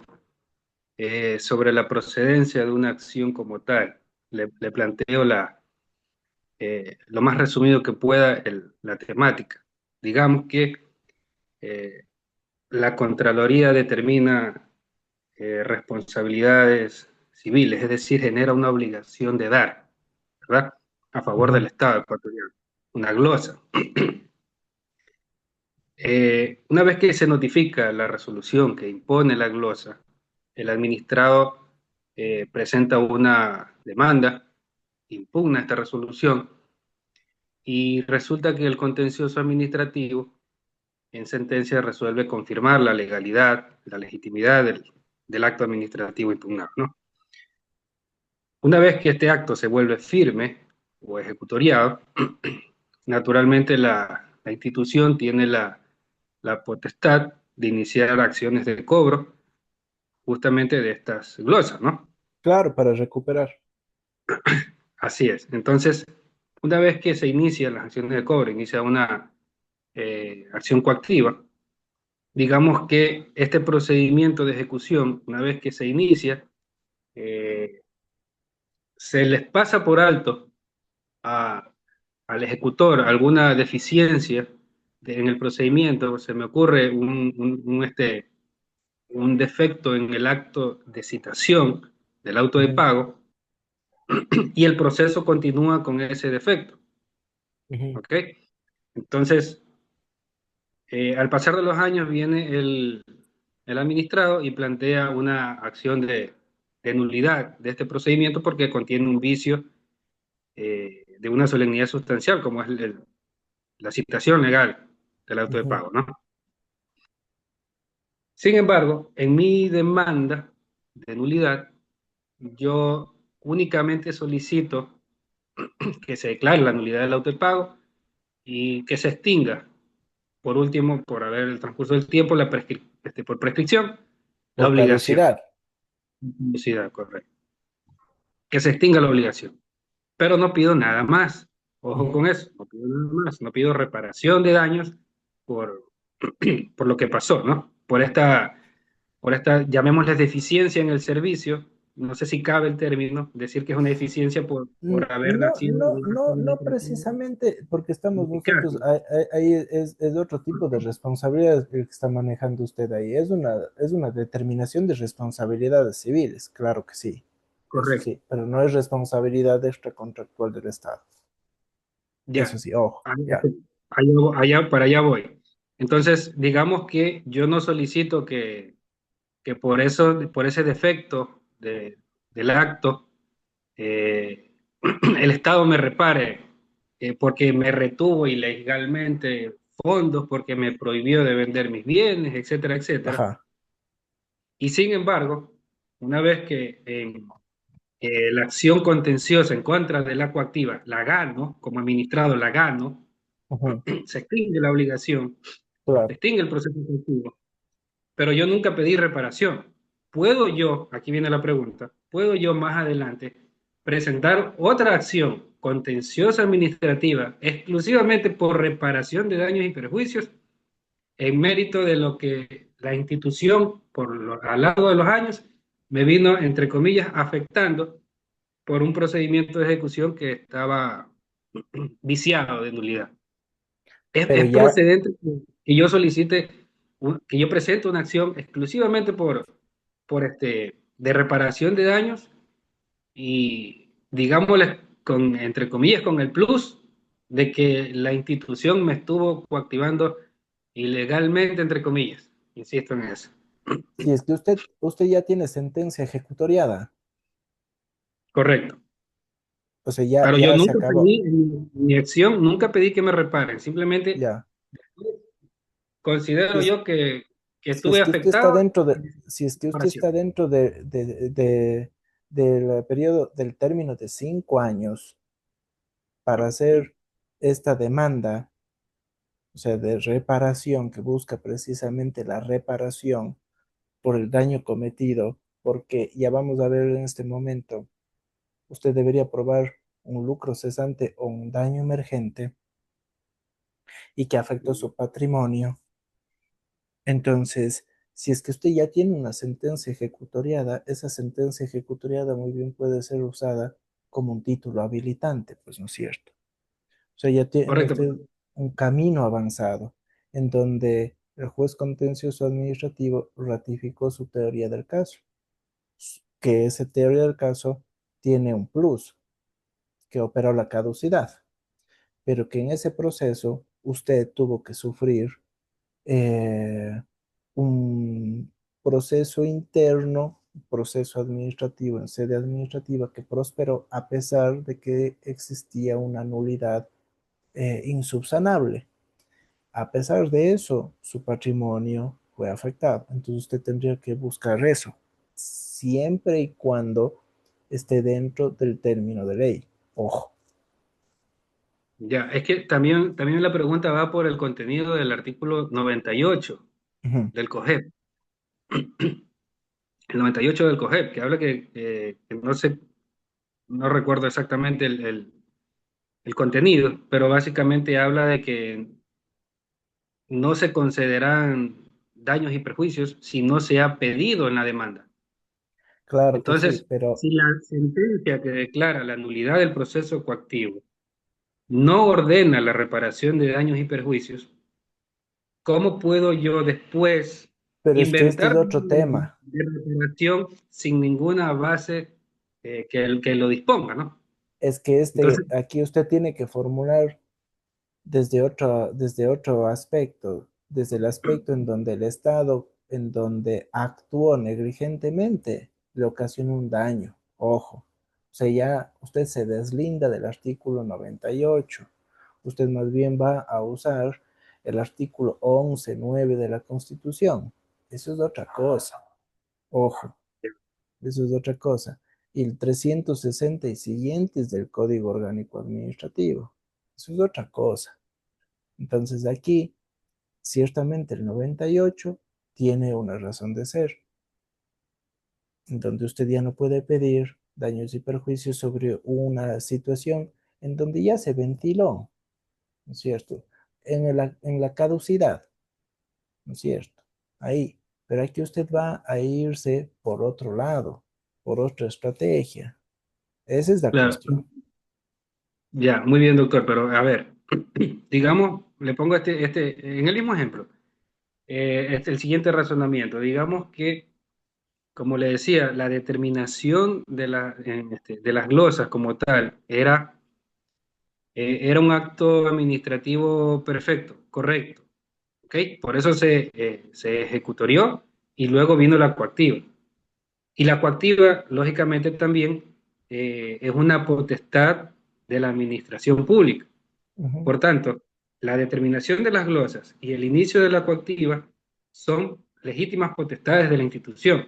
sobre la procedencia de una acción como tal. Le planteo lo más resumido que pueda la temática. Digamos que eh, la Contraloría determina responsabilidades civiles, es decir, genera una obligación de dar, ¿verdad? A favor del Ujú, Estado ecuatoriano, una glosa. Una vez que se notifica la resolución que impone la glosa, el administrado presenta una demanda, impugna esta resolución y resulta que el contencioso administrativo en sentencia resuelve confirmar la legalidad, la legitimidad del acto administrativo impugnado, ¿no? Una vez que este acto se vuelve firme o ejecutoriado, naturalmente la institución tiene la potestad de iniciar acciones de cobro justamente de estas glosas, ¿no? claro, para recuperar. Así es. Entonces, una vez que se inician las acciones de cobro, inicia una acción coactiva, digamos que este procedimiento de ejecución, una vez que se inicia, eh, se les pasa por alto a, al ejecutor alguna deficiencia en el procedimiento, se me ocurre un defecto en el acto de citación del auto de Ujú, pago y el proceso continúa con ese defecto. ujú, ¿Ok? Entonces, al pasar de los años viene el administrado y plantea una acción de nulidad de este procedimiento porque contiene un vicio de una solemnidad sustancial, como es la citación legal del auto de Ujú. pago, ¿no? Sin embargo, en mi demanda de nulidad, yo únicamente solicito que se declare la nulidad del auto de pago y que se extinga, por último, por haber el transcurso del tiempo, por prescripción, la Por obligación. caducidad. Sí, correcto. Que se extinga la obligación. Pero no pido nada más. Ojo Ujú. con eso, no pido nada más. No pido reparación de daños por, por lo que pasó, ¿no? Por esta, llamémosle deficiencia en el servicio. No sé si cabe el término, decir que es una deficiencia por haber No, nacido no, en una no, zona no precisamente porque estamos nosotros, eficaz. ahí es otro tipo de responsabilidad el que está manejando usted ahí. Es una determinación de responsabilidades civiles, claro que sí, eso Correcto. sí, pero no es responsabilidad extracontractual del Estado. Eso Ya. sí, ojo, ya. Para allá voy. Entonces, digamos que yo no solicito que por eso, por ese defecto del acto, eh, el Estado me repare, porque me retuvo ilegalmente fondos, porque me prohibió de vender mis bienes, etcétera, etcétera. Ajá. Y sin embargo, una vez que la acción contenciosa en contra del la coactiva la gano, como administrado la gano, Ujú. se extingue la obligación, se Claro. extingue el proceso efectivo, pero yo nunca pedí reparación. ¿Puedo yo, aquí viene la pregunta, puedo yo más adelante presentar otra acción contenciosa administrativa exclusivamente por reparación de daños y perjuicios en mérito de lo que la institución, a lo largo de los años, me vino, entre comillas, afectando por un procedimiento de ejecución que estaba viciado de nulidad? Pero Es ya, procedente que yo solicite, que yo presente una acción exclusivamente de reparación de daños y, digámosle, entre comillas, con el plus de que la institución me estuvo coactivando ilegalmente, entre comillas. Insisto en eso. si es que usted ya tiene sentencia ejecutoriada, Correcto. o sea, ya, Pero yo ya se nunca acabó, pedí, en mi acción, nunca pedí que me reparen. Simplemente ya. Si considero es yo que si es estuve que usted está afectado dentro por de, si es que usted reparación. está dentro del periodo, del término de 5 años para hacer esta demanda, o sea, de reparación que busca precisamente la reparación por el daño cometido, porque ya vamos a ver en este momento, usted debería probar un lucro cesante o un daño emergente y que afectó su patrimonio. Entonces, si es que usted ya tiene una sentencia ejecutoriada, esa sentencia ejecutoriada muy bien puede ser usada como un título habilitante, pues no es cierto. O sea, ya tiene Correcto. usted un camino avanzado en donde el juez contencioso administrativo ratificó su teoría del caso, que esa teoría del caso tiene un plus, que operó la caducidad, pero que en ese proceso usted tuvo que sufrir eh, un proceso interno, un proceso administrativo en sede administrativa que prosperó a pesar de que existía una nulidad insubsanable. A pesar de eso, su patrimonio fue afectado. Entonces usted tendría que buscar eso, siempre y cuando esté dentro del término de ley. Ojo. Ya, es que también la pregunta va por el contenido del artículo 98 Ujú. del COGEP. El 98 del COGEP, que habla que no sé, no recuerdo exactamente el contenido, pero básicamente habla de que no se concederán daños y perjuicios si no se ha pedido en la demanda. Claro que sí, Entonces, pero si la sentencia que declara la nulidad del proceso coactivo no ordena la reparación de daños y perjuicios, ¿cómo puedo yo después es que este es inventar otro tema. de reparación sin ninguna base que lo disponga, ¿no? Es que Entonces, aquí usted tiene que formular desde otro aspecto, desde el aspecto en donde el Estado, en donde actuó negligentemente. le ocasiona un daño. Ojo. O sea, ya usted se deslinda del artículo 98. Usted más bien va a usar el artículo 11.9 de la Constitución. Eso es otra cosa. Ojo, eso es otra cosa. Y el 360 y siguientes del Código Orgánico Administrativo. Eso es otra cosa. Entonces aquí, ciertamente el 98 tiene una razón de ser, en donde usted ya no puede pedir daños y perjuicios sobre una situación en donde ya se ventiló, ¿no es cierto? En la caducidad, ¿no es cierto? Ahí. Pero aquí usted va a irse por otro lado, por otra estrategia. Esa es la Claro, cuestión. ya, muy bien, doctor, pero a ver, digamos, le pongo en el mismo ejemplo, el siguiente razonamiento, digamos que, como le decía, la determinación de las glosas como tal era un acto administrativo perfecto, correcto, ¿ok? Por eso se ejecutorió y luego vino la coactiva. Y la coactiva, lógicamente, también es una potestad de la administración pública. Ujú. Por tanto, la determinación de las glosas y el inicio de la coactiva son legítimas potestades de la institución.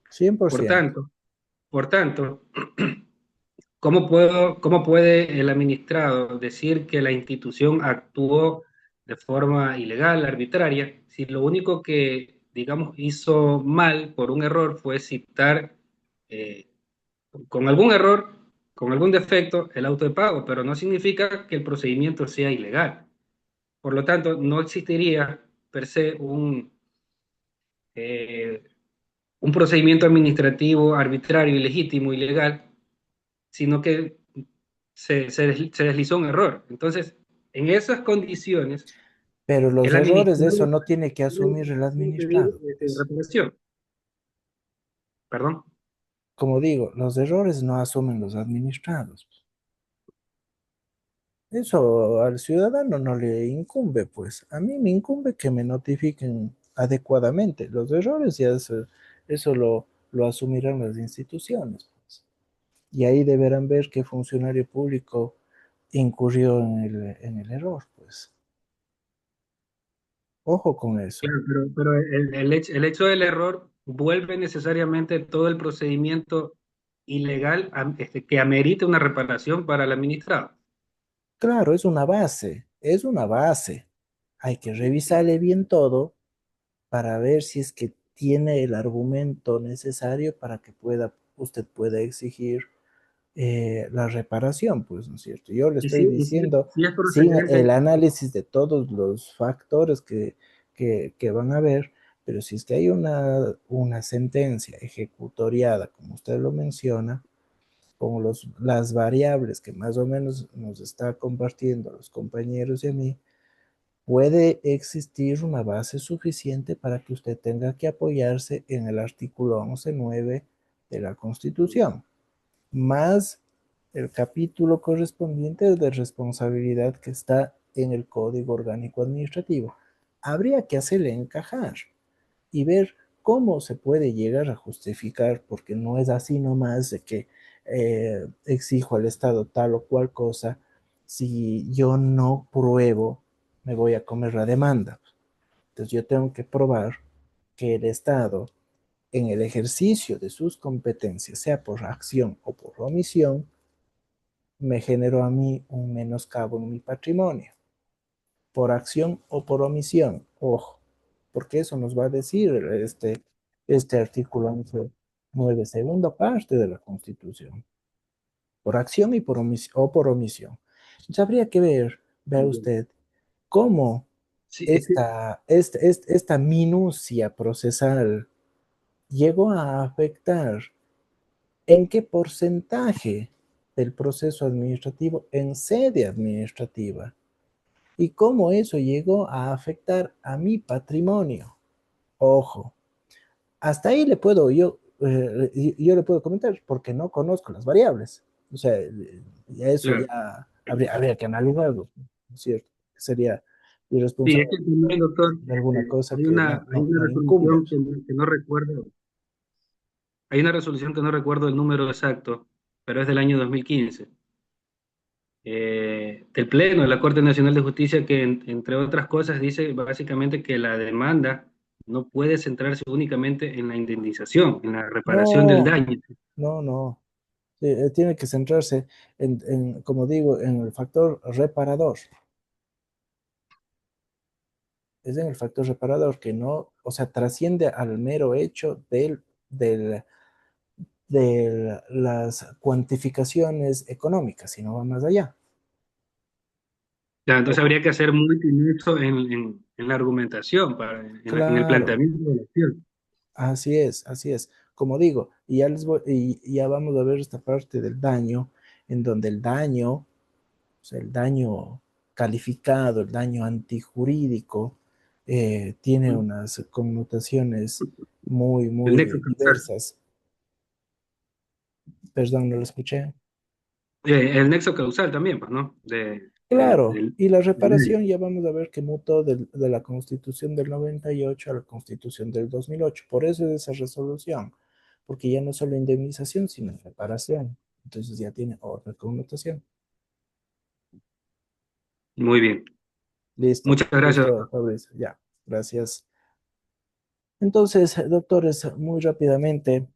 cien por Por ciento tanto, por tanto, cómo puede el administrado decir que la institución actuó de forma ilegal, arbitraria, si lo único que, digamos, hizo mal por un error fue citar eh, con algún error, con algún defecto, el auto de pago, pero no significa que el procedimiento sea ilegal. Por lo tanto, no existiría per se eh, un procedimiento administrativo arbitrario, ilegítimo, ilegal, sino que se deslizó un error. Entonces, en esas condiciones, Pero los el errores de administrador eso no tiene que asumir el puede pedir administrado, pues. reparación. Perdón. Como digo, los errores no asumen los administrados. Eso al ciudadano no le incumbe, pues. A mí me incumbe que me notifiquen adecuadamente. Los errores ya eso lo asumirán las instituciones, pues. Y ahí deberán ver qué funcionario público incurrió en el error, pues. Ojo con eso. Claro, pero el hecho del error vuelve necesariamente todo el procedimiento ilegal que amerite una reparación para el administrado. Claro, es una base, es una base. Hay que revisarle bien todo para ver si es que tiene el argumento necesario para que usted pueda exigir la reparación, pues, ¿no es cierto? Yo le Y estoy diciendo si es sin el procedente, análisis de todos los factores que van a ver, pero si es que hay una sentencia ejecutoriada, como usted lo menciona, con las variables que más o menos nos está compartiendo a los compañeros y a mí, puede existir una base suficiente para que usted tenga que apoyarse en el artículo 11.9 de la Constitución, más el capítulo correspondiente de responsabilidad que está en el Código Orgánico Administrativo. Habría que hacerle encajar y ver cómo se puede llegar a justificar, porque no es así nomás de que exijo al Estado tal o cual cosa, si yo no pruebo, me voy a comer la demanda. Entonces yo tengo que probar que el Estado, en el ejercicio de sus competencias, sea por acción o por omisión, me generó a mí un menoscabo en mi patrimonio, por acción o por omisión. Ojo, porque eso nos va a decir este artículo 11.9, segunda parte de la Constitución, por acción y por omisión. Entonces habría que ver, vea usted, cómo sí, esta minucia procesal llegó a afectar en qué porcentaje del proceso administrativo en sede administrativa y cómo eso llegó a afectar a mi patrimonio. Ojo, hasta ahí yo le puedo comentar porque no conozco las variables. O sea, ya eso claro. ya habría que analizarlo, ¿no es cierto? Sería Sí, irresponsable es que también, doctor, de alguna cosa hay que hay una no incumbe. resolución que no recuerdo, hay una resolución que no recuerdo el número exacto, pero es del año 2015, del Pleno de la Corte Nacional de Justicia, que entre otras cosas dice básicamente que la demanda no puede centrarse únicamente en la indemnización, en la reparación del No, daño. no, no. Tiene que centrarse como digo, en el factor reparador. Es en el factor reparador que no, o sea, trasciende al mero hecho del, de las cuantificaciones económicas, sino va más allá. Ya, entonces Ojo, habría que hacer muy finito en la argumentación, en el claro, planteamiento de la acción. así es, así es. Como digo, y ya vamos a ver esta parte del daño, en donde el daño, o sea, el daño calificado, el daño antijurídico, tiene ¿No? unas connotaciones muy, El nexo muy causal. diversas. Perdón, no lo escuché. El nexo causal también, pues, ¿no? Claro, y la Del daño. reparación ya vamos a ver que mutó de la Constitución del 98 a la Constitución del 2008. Por eso es esa resolución, porque ya no solo indemnización, sino reparación. Entonces ya tiene otra connotación. Muy bien. Listo, Muchas gracias, listo, doctor. Fabricio, ya, gracias. Entonces, doctores, muy rápidamente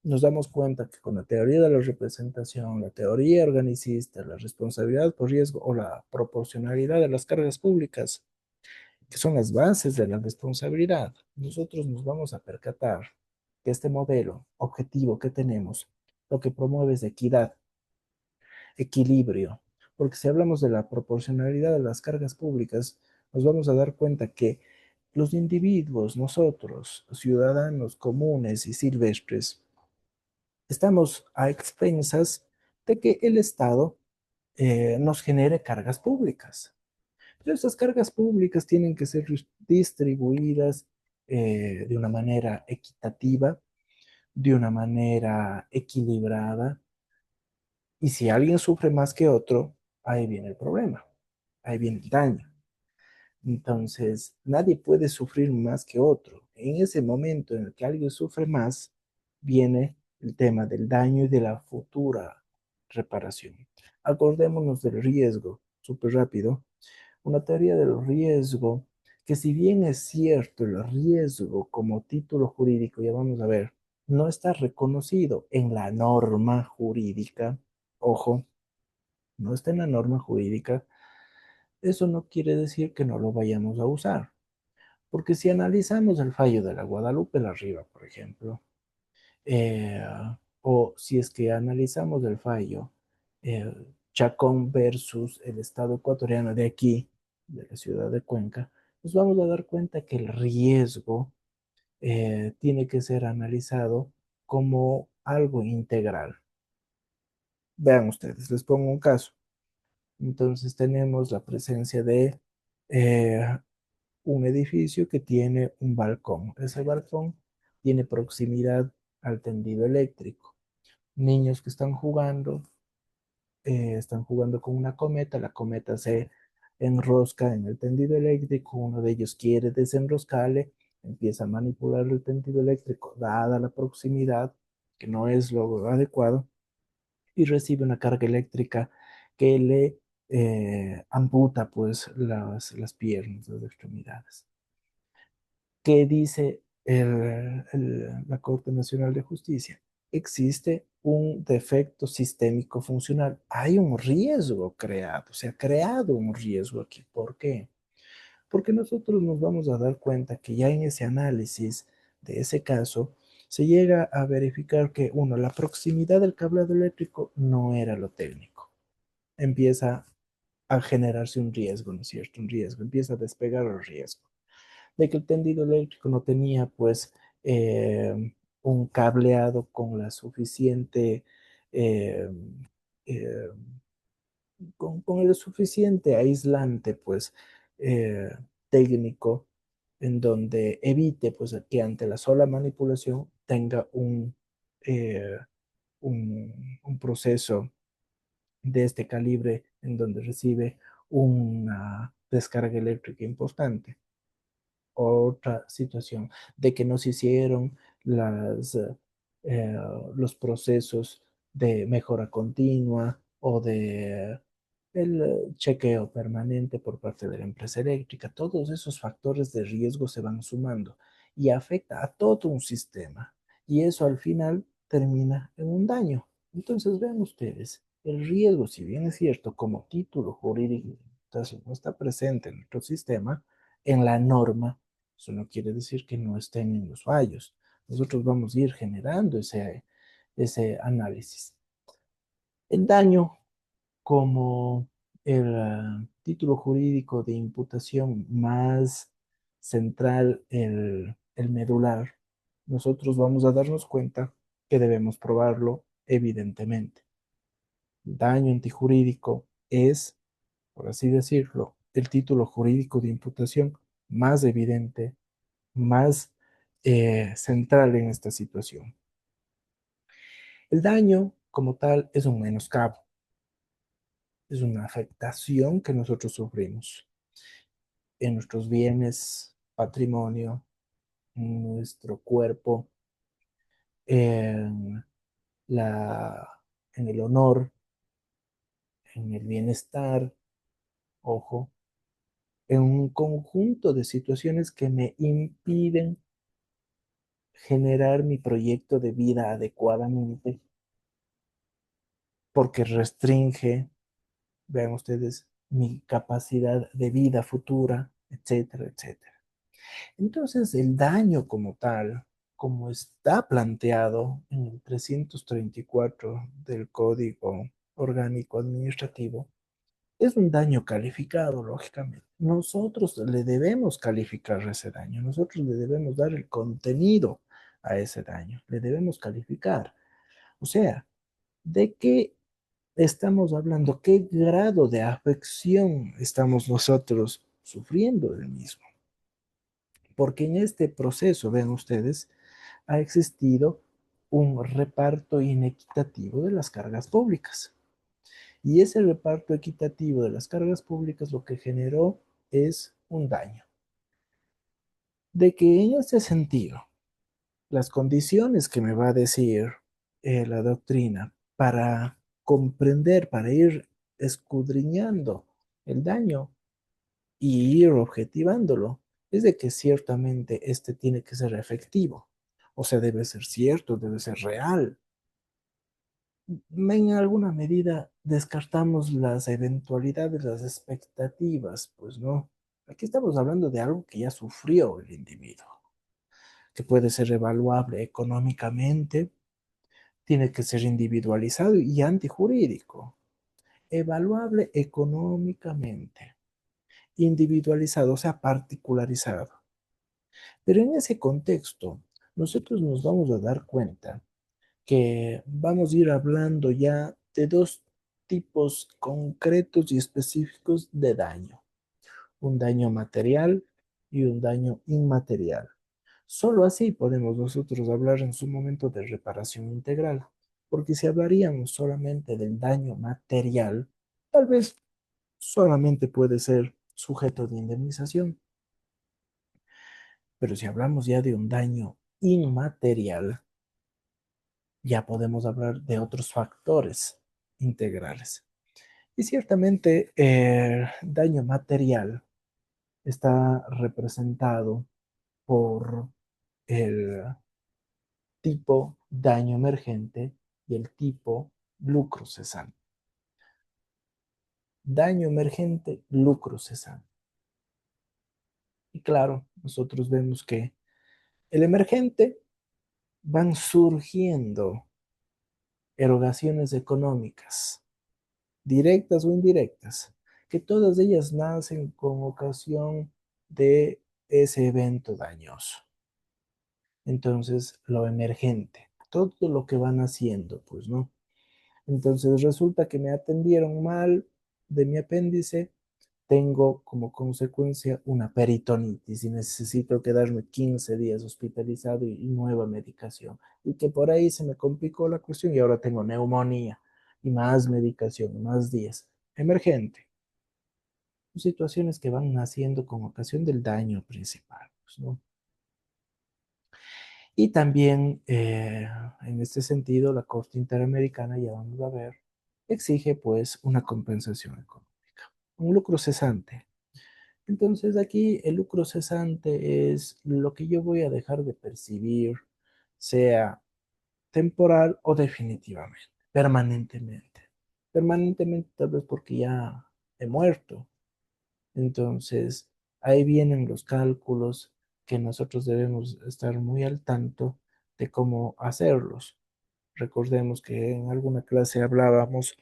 nos damos cuenta que con la teoría de la representación, la teoría organicista, la responsabilidad por riesgo o la proporcionalidad de las cargas públicas, que son las bases de la responsabilidad, nosotros nos vamos a percatar que este modelo objetivo que tenemos lo que promueve es equidad, equilibrio, porque si hablamos de la proporcionalidad de las cargas públicas, nos vamos a dar cuenta que los individuos, nosotros, ciudadanos comunes y silvestres, estamos a expensas de que el Estado nos genere cargas públicas. Pero esas cargas públicas tienen que ser distribuidas de una manera equitativa, de una manera equilibrada, y si alguien sufre más que otro, ahí viene el problema, ahí viene el daño. Entonces, nadie puede sufrir más que otro. En ese momento en el que alguien sufre más, viene el tema del daño y de la futura reparación. Acordémonos del riesgo, súper rápido. Una teoría del riesgo, que si bien es cierto, el riesgo como título jurídico, ya vamos a ver, no está reconocido en la norma jurídica, ojo, no está en la norma jurídica, eso no quiere decir que no lo vayamos a usar. Porque si analizamos el fallo de la Guadalupe La Riva, por ejemplo, eh, o si es que analizamos el fallo eh, Chacón versus el Estado ecuatoriano de aquí, de la ciudad de Cuenca, nos vamos a dar cuenta que el riesgo tiene que ser analizado como algo integral. Vean ustedes, les pongo un caso. Entonces tenemos la presencia de eh, un edificio que tiene un balcón. Ese balcón tiene proximidad al tendido eléctrico. Niños que están jugando con una cometa, la cometa se enrosca en el tendido eléctrico, uno de ellos quiere desenroscarle, empieza a manipular el tendido eléctrico, dada la proximidad, que no es lo adecuado, y recibe una carga eléctrica que le amputa pues las piernas, las extremidades. ¿Qué dice la Corte Nacional de Justicia? Existe un defecto sistémico funcional. Hay un riesgo creado, se ha creado un riesgo aquí. ¿Por qué? Porque nosotros nos vamos a dar cuenta que ya en ese análisis de ese caso se llega a verificar que, uno, la proximidad del cableado eléctrico no era lo técnico. Empieza a generarse un riesgo, ¿no es cierto? Un riesgo, empieza a despegar el riesgo de que el tendido eléctrico no tenía pues un cableado con la suficiente, eh, eh, con el suficiente aislante pues eh, técnico en donde evite pues que ante la sola manipulación tenga eh, un proceso de este calibre en donde recibe una descarga eléctrica importante. Otra situación de que no se hicieron las eh, los procesos de mejora continua o de el chequeo permanente por parte de la empresa eléctrica. Todos esos factores de riesgo se van sumando y afecta a todo un sistema. Y eso al final termina en un daño. Entonces, vean ustedes, el riesgo, si bien es cierto, como título jurídico, entonces no está presente en nuestro sistema, en la norma, eso no quiere decir que no estén en los fallos. Nosotros vamos a ir generando ese análisis. El daño como el título jurídico de imputación más central, el medular, nosotros vamos a darnos cuenta que debemos probarlo evidentemente. El daño antijurídico es, por así decirlo, el título jurídico de imputación más evidente, más central en esta situación. El daño como tal es un menoscabo, es una afectación que nosotros sufrimos en nuestros bienes, patrimonio, en nuestro cuerpo, en, la, en el honor, en el bienestar, ojo, en un conjunto de situaciones que me impiden generar mi proyecto de vida adecuadamente, porque restringe, vean ustedes, mi capacidad de vida futura, etcétera, etcétera. Entonces, el daño como tal, como está planteado en el 334 del Código Orgánico Administrativo, es un daño calificado, lógicamente. Nosotros le debemos calificar ese daño, nosotros le debemos dar el contenido a ese daño, le debemos calificar. O sea, ¿de qué estamos hablando? ¿Qué grado de afección estamos nosotros sufriendo del mismo? Porque en este proceso, vean ustedes, ha existido un reparto inequitativo de las cargas públicas. Y ese reparto equitativo de las cargas públicas lo que generó es un daño. De que en ese sentido, las condiciones que me va a decir la doctrina para comprender, para ir escudriñando el daño y ir objetivándolo, es de que ciertamente este tiene que ser efectivo. O sea, debe ser cierto, debe ser real. En alguna medida descartamos las eventualidades, las expectativas, pues no. Aquí estamos hablando de algo que ya sufrió el individuo, que puede ser evaluable económicamente, tiene que ser individualizado y antijurídico. Evaluable económicamente, individualizado, o sea, particularizado. Pero en ese contexto, nosotros nos vamos a dar cuenta que vamos a ir hablando ya de dos tipos concretos y específicos de daño, un daño material y un daño inmaterial. Solo así podemos nosotros hablar en su momento de reparación integral, porque si hablaríamos solamente del daño material, tal vez solamente puede ser sujeto de indemnización, pero si hablamos ya de un daño inmaterial, ya podemos hablar de otros factores integrales. Y ciertamente el daño material está representado por el tipo daño emergente y el tipo lucro cesante. Daño emergente, lucro cesante. Y claro, nosotros vemos que el emergente van surgiendo erogaciones económicas directas o indirectas, que todas ellas nacen con ocasión de ese evento dañoso. Entonces, lo emergente, todo lo que van haciendo, pues, ¿no? Entonces, resulta que me atendieron mal de mi apéndice, tengo como consecuencia una peritonitis y necesito quedarme 15 días hospitalizado y nueva medicación. Y que por ahí se me complicó la cuestión y ahora tengo neumonía y más medicación, más días. Emergente. Situaciones que van naciendo con ocasión del daño principal, pues, ¿no? Y también, en este sentido, la Corte Interamericana, ya vamos a ver, exige pues una compensación económica, un lucro cesante. Entonces aquí el lucro cesante es lo que yo voy a dejar de percibir, sea temporal o definitivamente, permanentemente. Permanentemente tal vez porque ya he muerto. Entonces ahí vienen los cálculos que nosotros debemos estar muy al tanto de cómo hacerlos. Recordemos que en alguna clase hablábamos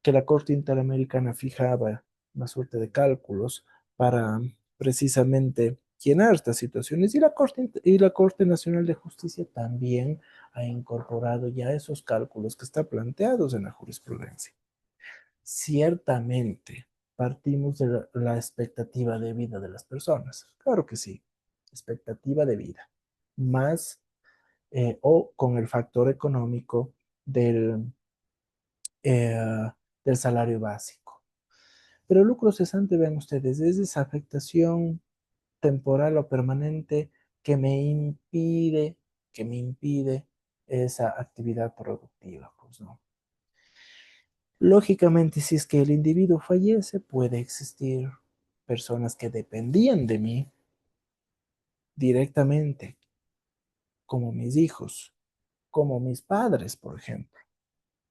que la Corte Interamericana fijaba una suerte de cálculos para precisamente llenar estas situaciones y la Corte Nacional de Justicia también ha incorporado ya esos cálculos que están planteados en la jurisprudencia. Ciertamente, partimos de la expectativa de vida de las personas. Claro que sí, expectativa de vida. Más o con el factor económico del, eh, del salario básico. Pero el lucro cesante, vean ustedes, es esa afectación temporal o permanente que que me impide esa actividad productiva, pues no. Lógicamente, si es que el individuo fallece, puede existir personas que dependían de mí directamente, como mis hijos, como mis padres, por ejemplo,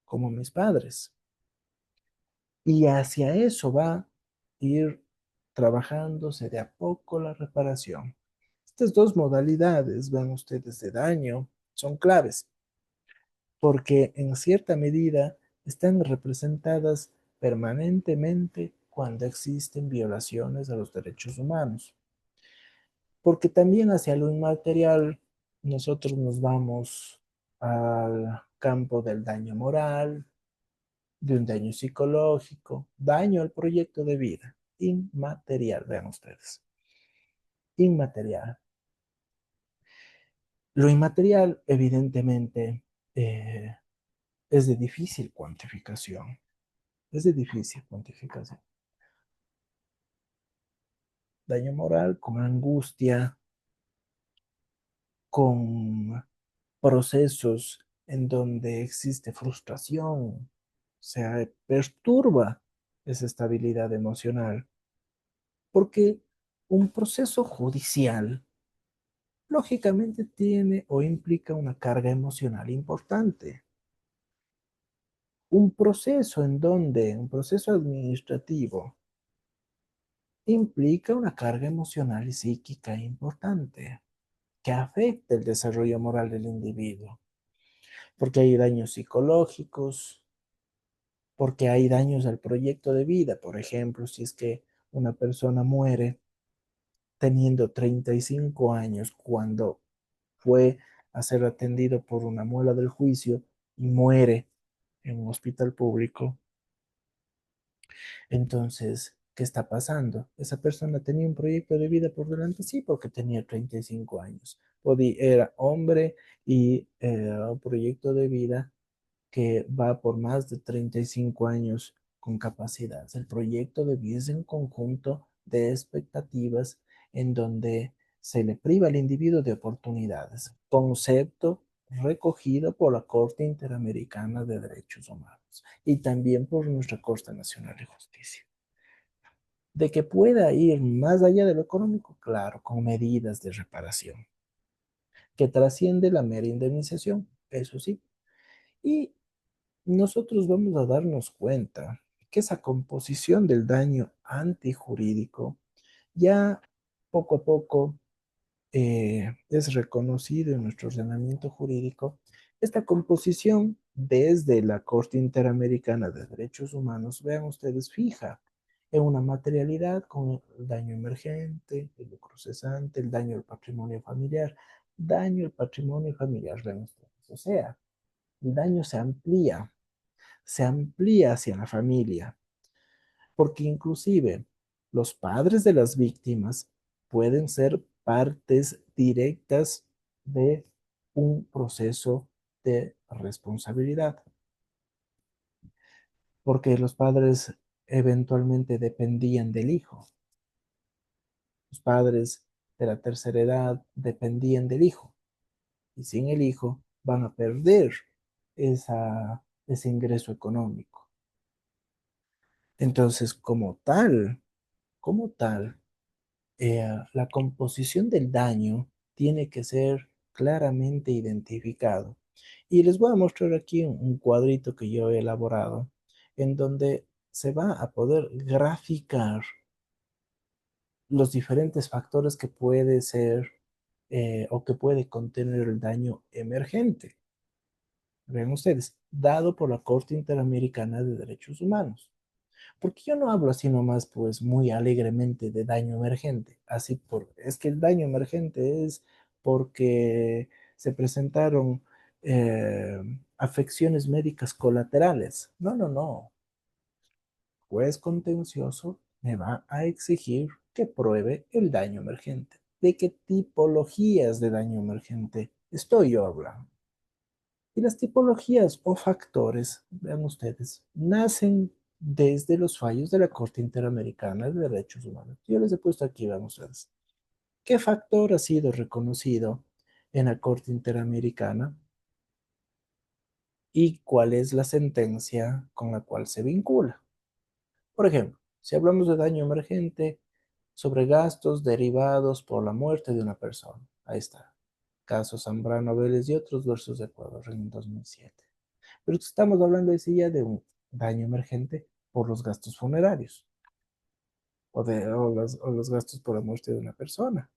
como mis padres. Y hacia eso va a ir trabajándose de a poco la reparación. Estas dos modalidades, ven ustedes, de daño, son claves, porque en cierta medida están representadas permanentemente cuando existen violaciones a los derechos humanos. Porque también hacia lo inmaterial nosotros nos vamos al campo del daño moral, de un daño psicológico, daño al proyecto de vida, inmaterial, vean ustedes, inmaterial. Lo inmaterial, evidentemente, eh, es de difícil cuantificación, es de difícil cuantificación. Daño moral con angustia, con procesos en donde existe frustración, se perturba esa estabilidad emocional, porque un proceso judicial lógicamente tiene o implica una carga emocional importante. Un proceso administrativo implica una carga emocional y psíquica importante que afecta el desarrollo moral del individuo, porque hay daños psicológicos, porque hay daños al proyecto de vida. Por ejemplo, si es que una persona muere teniendo 35 años cuando fue a ser atendido por una muela del juicio y muere en un hospital público, entonces, ¿qué está pasando? Esa persona tenía un proyecto de vida por delante, sí, porque tenía 35 años. Era hombre y un proyecto de vida que va por más de 35 años con capacidad. El proyecto de vida es un conjunto de expectativas en donde se le priva al individuo de oportunidades, concepto recogido por la Corte Interamericana de Derechos Humanos y también por nuestra Corte Nacional de Justicia. De que pueda ir más allá de lo económico, claro, con medidas de reparación, que trasciende la mera indemnización, eso sí. Y nosotros vamos a darnos cuenta que esa composición del daño antijurídico ya poco a poco es reconocido en nuestro ordenamiento jurídico. Esta composición desde la Corte Interamericana de Derechos Humanos, vean ustedes, fija en una materialidad con el daño emergente, el lucro cesante, el daño al patrimonio familiar, daño al patrimonio familiar, vean ustedes. O sea, el daño se amplía hacia la familia, porque inclusive los padres de las víctimas pueden ser partes directas de un proceso de responsabilidad, porque los padres eventualmente dependían del hijo, los padres de la tercera edad dependían del hijo, y sin el hijo van a perder ese ingreso económico. Entonces, como tal, la composición del daño tiene que ser claramente identificado. Y les voy a mostrar aquí un cuadrito que yo he elaborado en donde se va a poder graficar los diferentes factores que puede ser o que puede contener el daño emergente. Vean ustedes, dado por la Corte Interamericana de Derechos Humanos. Porque yo no hablo así nomás, pues muy alegremente de daño emergente. Es que el daño emergente es porque se presentaron eh, afecciones médicas colaterales. No, no, no. Juez contencioso me va a exigir que pruebe el daño emergente. ¿De qué tipologías de daño emergente estoy yo hablando? Y las tipologías o factores, vean ustedes, nacen desde los fallos de la Corte Interamericana de Derechos Humanos. Yo les he puesto aquí, vean ustedes, ¿qué factor ha sido reconocido en la Corte Interamericana y cuál es la sentencia con la cual se vincula? Por ejemplo, si hablamos de daño emergente sobre gastos derivados por la muerte de una persona, ahí está, caso Zambrano Vélez y otros versus Ecuador en 2007. Pero estamos hablando de sí ya de un daño emergente por los gastos funerarios o los gastos por la muerte de una persona.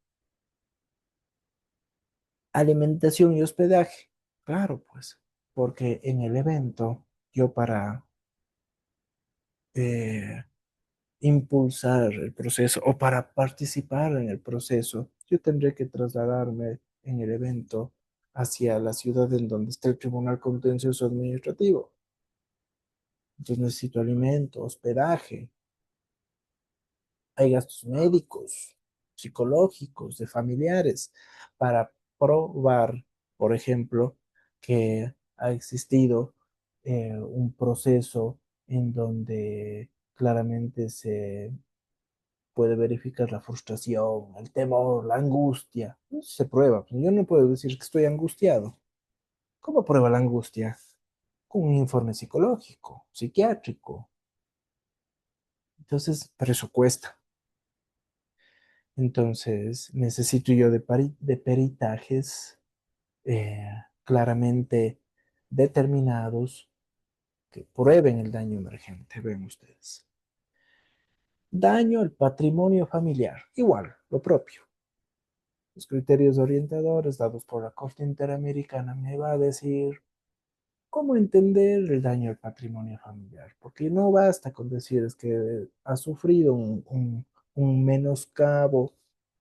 Alimentación y hospedaje. Claro, pues, porque en el evento, yo para eh, impulsar el proceso o para participar en el proceso, yo tendré que trasladarme en el evento hacia la ciudad en donde está el Tribunal Contencioso Administrativo. Entonces necesito alimento, hospedaje, hay gastos médicos, psicológicos, de familiares, para probar, por ejemplo, que ha existido un proceso en donde claramente se puede verificar la frustración, el temor, la angustia. Eso se prueba. Yo no puedo decir que estoy angustiado. ¿Cómo prueba la angustia? Con un informe psicológico, psiquiátrico. Entonces, pero eso cuesta. Entonces, necesito yo de peritajes eh, claramente determinados que prueben el daño emergente. Ven ustedes. Daño al patrimonio familiar. Igual, lo propio. Los criterios orientadores dados por la Corte Interamericana me va a decir cómo entender el daño al patrimonio familiar. Porque no basta con decir es que ha sufrido un menoscabo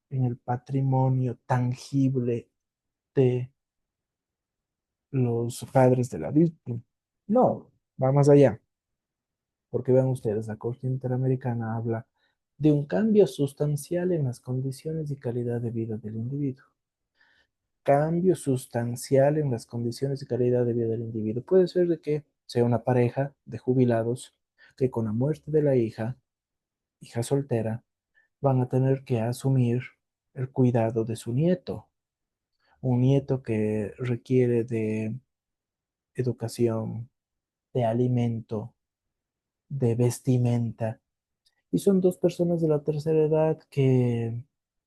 en el patrimonio tangible de los padres de la víctima. No, va más allá, porque vean ustedes, la Corte Interamericana habla de un cambio sustancial en las condiciones y calidad de vida del individuo. Cambio sustancial en las condiciones y calidad de vida del individuo. Puede ser de que sea una pareja de jubilados que con la muerte de la hija soltera, van a tener que asumir el cuidado de su nieto, un nieto que requiere de educación, de alimento, de vestimenta. Y son dos personas de la tercera edad que,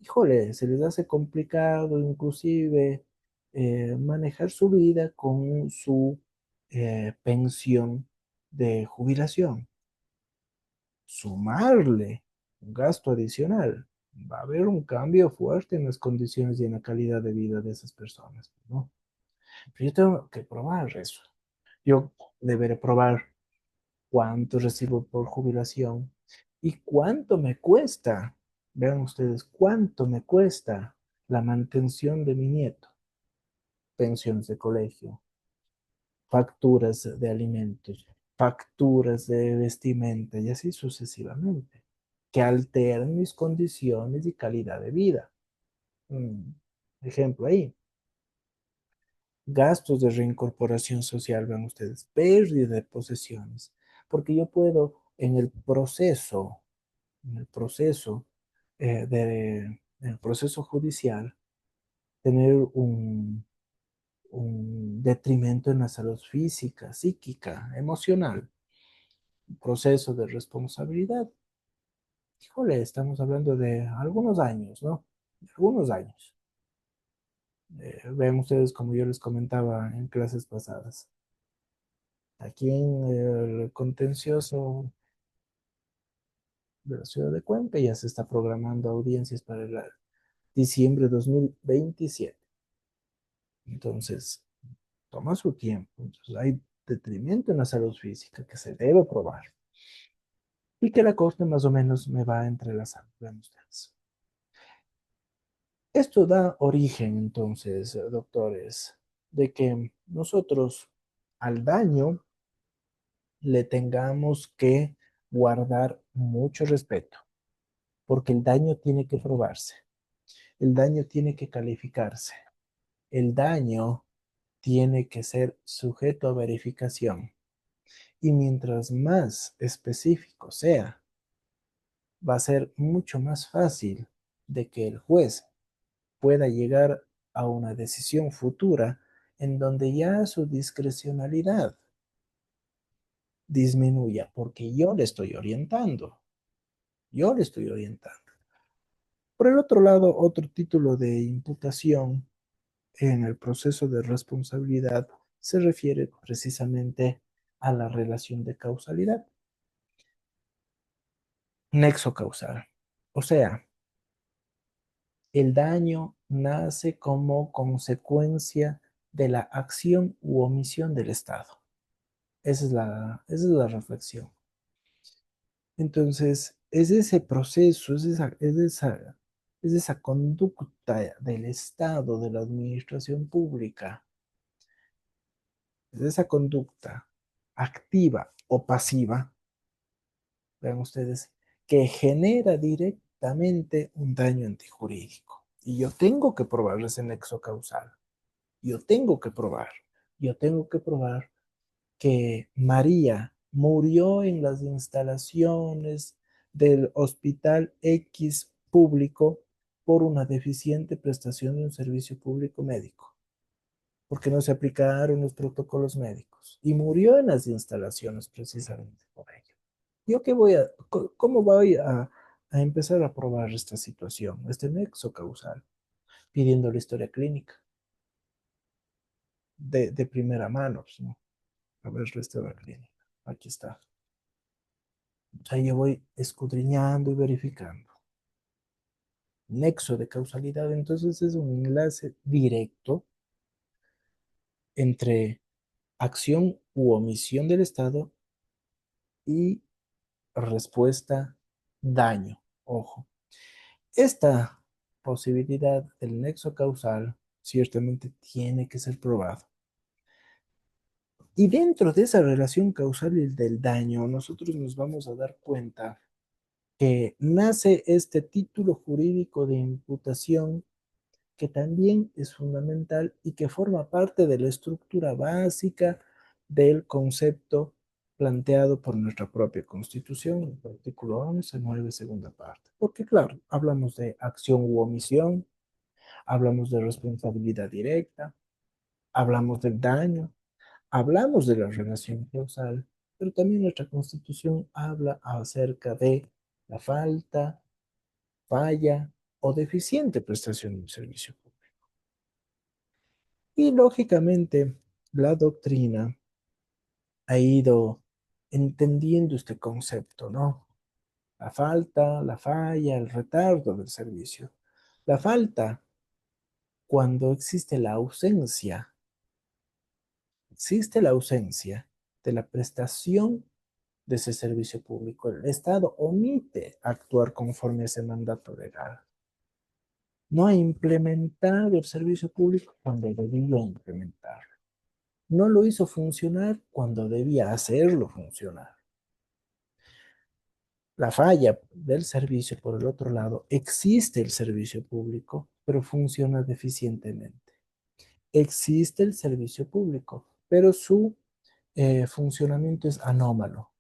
híjole, se les hace complicado inclusive manejar su vida con su pensión de jubilación. Sumarle un gasto adicional. Va a haber un cambio fuerte en las condiciones y en la calidad de vida de esas personas, ¿no? Pero yo tengo que probar eso. Yo deberé probar cuánto recibo por jubilación y cuánto me cuesta, vean ustedes, cuánto me cuesta la mantención de mi nieto, pensiones de colegio, facturas de alimentos, facturas de vestimenta y así sucesivamente, que alteran mis condiciones y calidad de vida. Ejemplo ahí, gastos de reincorporación social, vean ustedes, pérdida de posesiones, porque yo puedo en el proceso, en el proceso judicial, tener un detrimento en la salud física, psíquica, emocional, un proceso de responsabilidad. Híjole, estamos hablando de algunos años, ¿no? De algunos años. Ven ustedes, como yo les comentaba en clases pasadas, aquí en el contencioso de la ciudad de Cuenca ya se está programando audiencias para el diciembre de 2027. Entonces, toma su tiempo. Entonces, hay detrimento en la salud física que se debe probar y que la corte más o menos me va a entrelazar. Vean ustedes. Esto da origen, entonces, doctores, de que nosotros al daño le tengamos que guardar mucho respeto, porque el daño tiene que probarse, el daño tiene que calificarse, el daño tiene que ser sujeto a verificación. Y mientras más específico sea, va a ser mucho más fácil de que el juez pueda llegar a una decisión futura en donde ya su discrecionalidad disminuya, porque yo le estoy orientando, yo le estoy orientando. Por el otro lado, otro título de imputación en el proceso de responsabilidad se refiere precisamente a la relación de causalidad, nexo causal. O sea, el daño nace como consecuencia de la acción u omisión del Estado. Esa es la reflexión. Entonces, es ese proceso, es esa conducta del Estado, de la administración pública, es esa conducta activa o pasiva, vean ustedes, que genera directamente un daño antijurídico. Y yo tengo que probar ese nexo causal. Yo tengo que probar. Yo tengo que probar que María murió en las instalaciones del Hospital X público por una deficiente prestación de un servicio público médico, porque no se aplicaron los protocolos médicos y murió en las instalaciones precisamente por ello. ¿Yo qué cómo voy a empezar a probar esta situación, este nexo causal? Pidiendo la historia clínica de primera mano, pues, ¿no? A ver, la historia clínica. Aquí está. O sea, yo voy escudriñando y verificando. Nexo de causalidad, entonces es un enlace directo entre acción u omisión del Estado y respuesta daño. Ojo, esta posibilidad del nexo causal ciertamente tiene que ser probado. Y dentro de esa relación causal y del daño, nosotros nos vamos a dar cuenta que nace este título jurídico de imputación que también es fundamental y que forma parte de la estructura básica del concepto planteado por nuestra propia Constitución, el artículo 11, 9, segunda parte. Porque claro, hablamos de acción u omisión, hablamos de responsabilidad directa, hablamos del daño, hablamos de la relación causal, pero también nuestra Constitución habla acerca de la falta, falla o deficiente prestación de un servicio público. Y lógicamente, la doctrina ha ido entendiendo este concepto, ¿no? La falta, la falla, el retardo del servicio. La falta cuando existe la ausencia de la prestación de ese servicio público. El Estado omite actuar conforme a ese mandato legal. No ha implementado el servicio público cuando debía implementarlo. No lo hizo funcionar cuando debía hacerlo funcionar. La falla del servicio, por el otro lado, existe el servicio público, pero funciona deficientemente. Existe el servicio público, pero su funcionamiento es anómalo.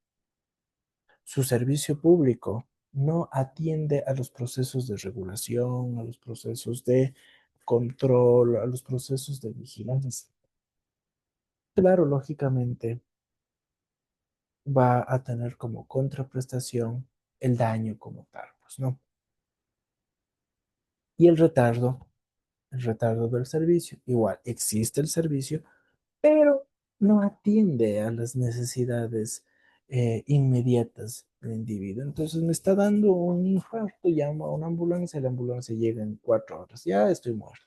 Su servicio público no atiende a los procesos de regulación, a los procesos de control, a los procesos de vigilancia. Claro, lógicamente va a tener como contraprestación el daño como tal, pues, ¿no? Y el retardo del servicio, igual existe el servicio, pero no atiende a las necesidades inmediatas del individuo. Entonces me está dando un infarto, llamo a una ambulancia, la ambulancia llega en 4 horas, ya estoy muerto.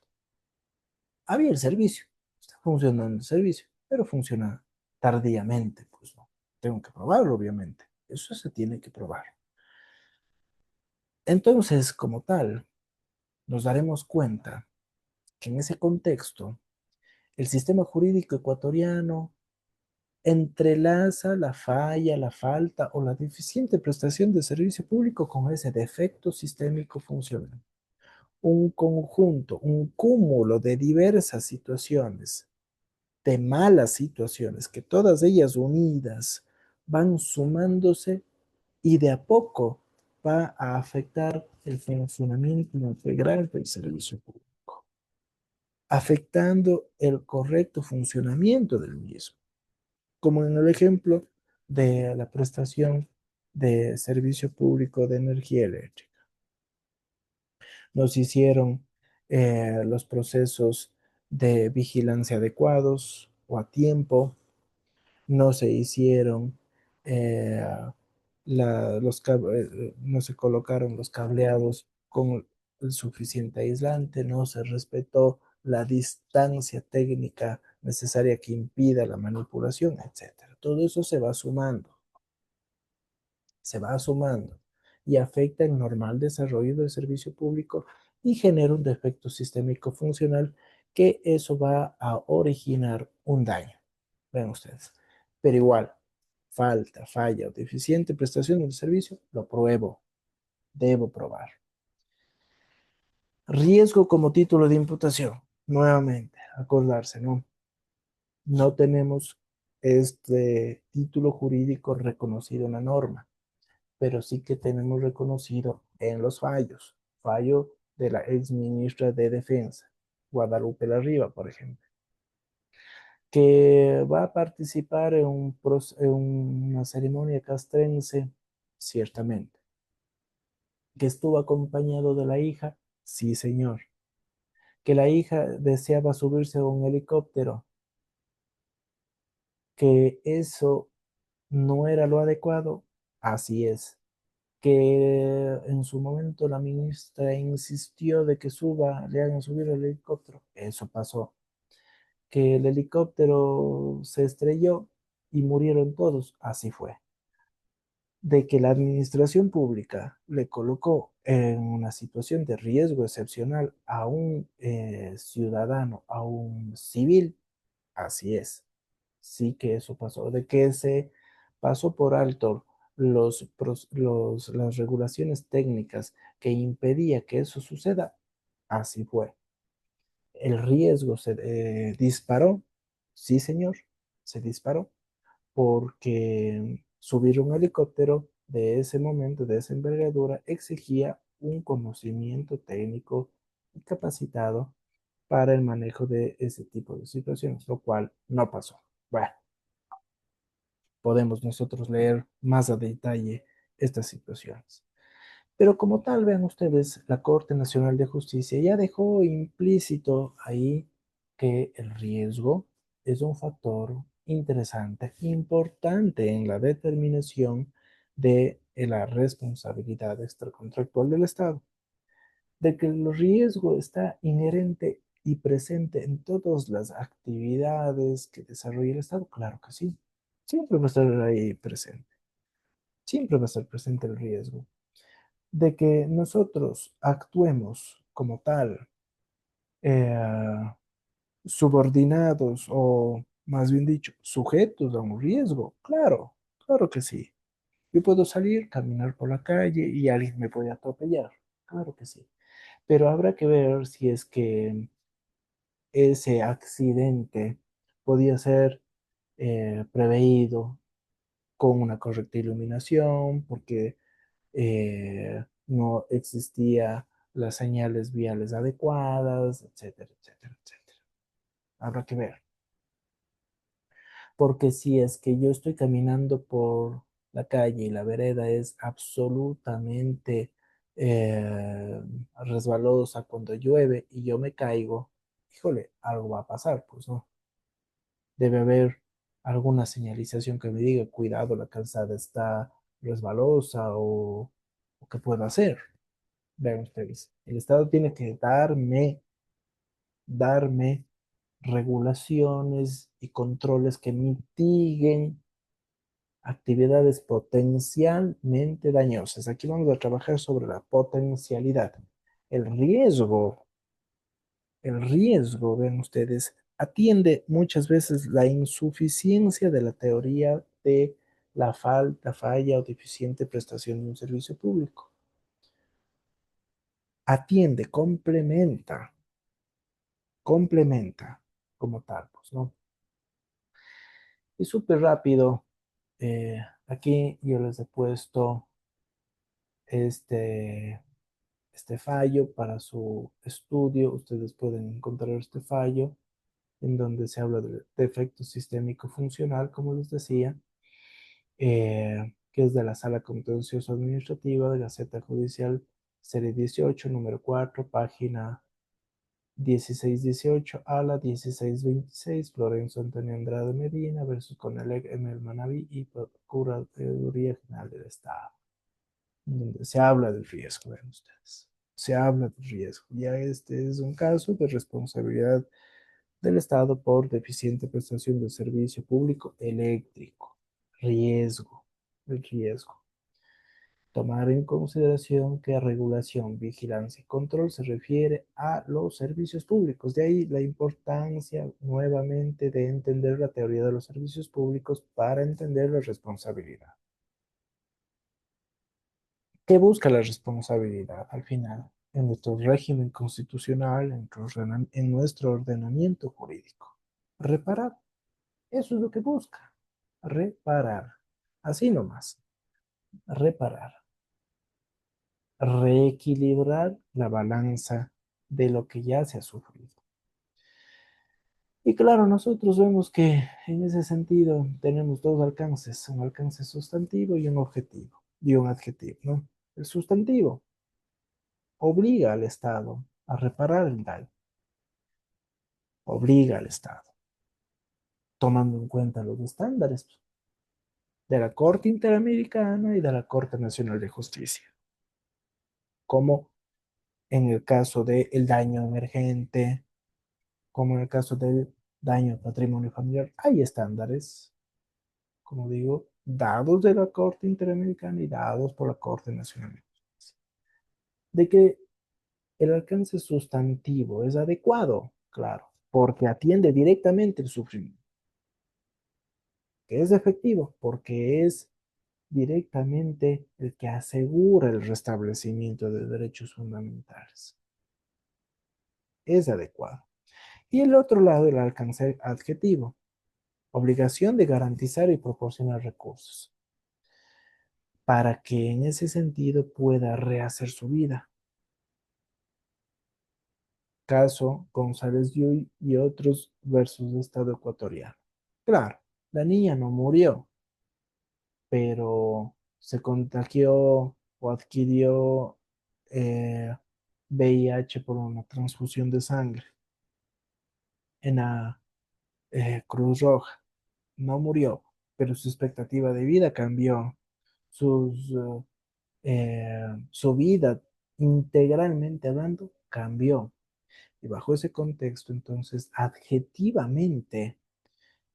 Había el servicio, está funcionando el servicio, pero funciona tardíamente, pues no. Tengo que probarlo, obviamente. Eso se tiene que probar. Entonces, como tal, nos daremos cuenta que en ese contexto, el sistema jurídico ecuatoriano entrelaza la falla, la falta o la deficiente prestación de servicio público con ese defecto sistémico funcional. Un conjunto, un cúmulo de diversas situaciones, de malas situaciones, que todas ellas unidas van sumándose y de a poco va a afectar el funcionamiento integral del servicio público, afectando el correcto funcionamiento del mismo, como en el ejemplo de la prestación de servicio público de energía eléctrica. Nos hicieron los procesos de vigilancia adecuados o a tiempo, no se hicieron eh, no se colocaron los cableados con el suficiente aislante, no se respetó la distancia técnica necesaria que impida la manipulación, etcétera. Todo eso se va sumando y afecta el normal desarrollo del servicio público y genera un defecto sistémico funcional que eso va a originar un daño. Ven ustedes. Pero igual, falta, falla o deficiente prestación del servicio, lo pruebo, debo probar. Riesgo como título de imputación. Nuevamente, acordarse, ¿no? No tenemos este título jurídico reconocido en la norma, pero sí que tenemos reconocido en los fallos. Fallo de la ex ministra de Defensa, Guadalupe Larriba, por ejemplo, que va a participar en una ceremonia castrense, ciertamente, que estuvo acompañado de la hija, sí, señor, que la hija deseaba subirse a un helicóptero, que eso no era lo adecuado, así es, que en su momento la ministra insistió de que le hagan subir el helicóptero. Eso pasó. Que el helicóptero se estrelló y murieron todos. Así fue. De que la administración pública le colocó en una situación de riesgo excepcional a un ciudadano, a un civil. Así es. Sí que eso pasó. De que se pasó por alto las regulaciones técnicas que impedía que eso suceda. Así fue. El riesgo se disparó. Sí, señor, se disparó porque subir un helicóptero de ese momento, de esa envergadura, exigía un conocimiento técnico y capacitado para el manejo de ese tipo de situaciones, lo cual no pasó. Bueno, podemos nosotros leer más a detalle estas situaciones. Pero como tal, vean ustedes, la Corte Nacional de Justicia ya dejó implícito ahí que el riesgo es un factor interesante, importante en la determinación de la responsabilidad extracontractual del Estado, de que el riesgo está inherente y presente en todas las actividades que desarrolla el Estado. Claro que sí, siempre va a estar ahí presente, siempre va a estar presente el riesgo de que nosotros actuemos como tal, eh, subordinados o más bien dicho, sujetos a un riesgo. Claro, claro que sí. Yo puedo salir, caminar por la calle y alguien me puede atropellar. Claro que sí. Pero habrá que ver si es que ese accidente podía ser preveído con una correcta iluminación, porque no existía las señales viales adecuadas, etcétera, etcétera, etcétera. Habrá que ver. Porque si es que yo estoy caminando por la calle y la vereda es absolutamente resbalosa cuando llueve y yo me caigo, híjole, algo va a pasar, pues no. Debe haber alguna señalización que me diga, cuidado, la calzada está resbalosa o qué puedo hacer. Vean ustedes, el Estado tiene que darme regulaciones y controles que mitiguen actividades potencialmente dañosas. Aquí vamos a trabajar sobre la potencialidad. El riesgo, el riesgo, ven ustedes, atiende muchas veces la insuficiencia de la teoría de la falta, falla o deficiente prestación de un servicio público. Atiende, complementa como tal, pues, ¿no? Y súper rápido, aquí yo les he puesto este, este fallo para su estudio. Ustedes pueden encontrar este fallo en donde se habla de defecto sistémico funcional, como les decía, que es de la Sala Contencioso Administrativa de Gaceta Judicial, serie 18, número 4, página 1618 a la 1626, Florencio Antonio Andrade Medina versus Conelec Emel Manaví y Procuraduría General del Estado, donde se habla del riesgo, ven ustedes. Se habla del riesgo. Ya este es un caso de responsabilidad del Estado por deficiente prestación del servicio público eléctrico. Riesgo, el riesgo. Tomar en consideración que regulación, vigilancia y control se refiere a los servicios públicos. De ahí la importancia nuevamente de entender la teoría de los servicios públicos para entender la responsabilidad. ¿Qué busca la responsabilidad al final? En nuestro régimen constitucional, en nuestro ordenamiento jurídico. Reparar. Eso es lo que busca. Reparar. Así nomás. Reparar. Reequilibrar la balanza de lo que ya se ha sufrido. Y claro, nosotros vemos que en ese sentido tenemos dos alcances, un alcance sustantivo y un objetivo, y un adjetivo, ¿no? El sustantivo obliga al Estado a reparar el daño, obliga al Estado, tomando en cuenta los estándares de la Corte Interamericana y de la Corte Nacional de Justicia, como en el caso del daño emergente, como en el caso del daño al patrimonio familiar. Hay estándares, como digo, dados de la Corte Interamericana y dados por la Corte Nacional de Justicia, de que el alcance sustantivo es adecuado, claro, porque atiende directamente el sufrimiento, que es efectivo, porque es directamente el que asegura el restablecimiento de derechos fundamentales. Es adecuado. Y el otro lado, el alcance adjetivo, obligación de garantizar y proporcionar recursos para que en ese sentido pueda rehacer su vida. Caso González Yuy y otros versus Estado ecuatoriano. Claro, la niña no murió, pero se contagió o adquirió VIH por una transfusión de sangre en la Cruz Roja. No murió, pero su expectativa de vida cambió, sus, su vida integralmente hablando cambió. Y bajo ese contexto, entonces, adjetivamente,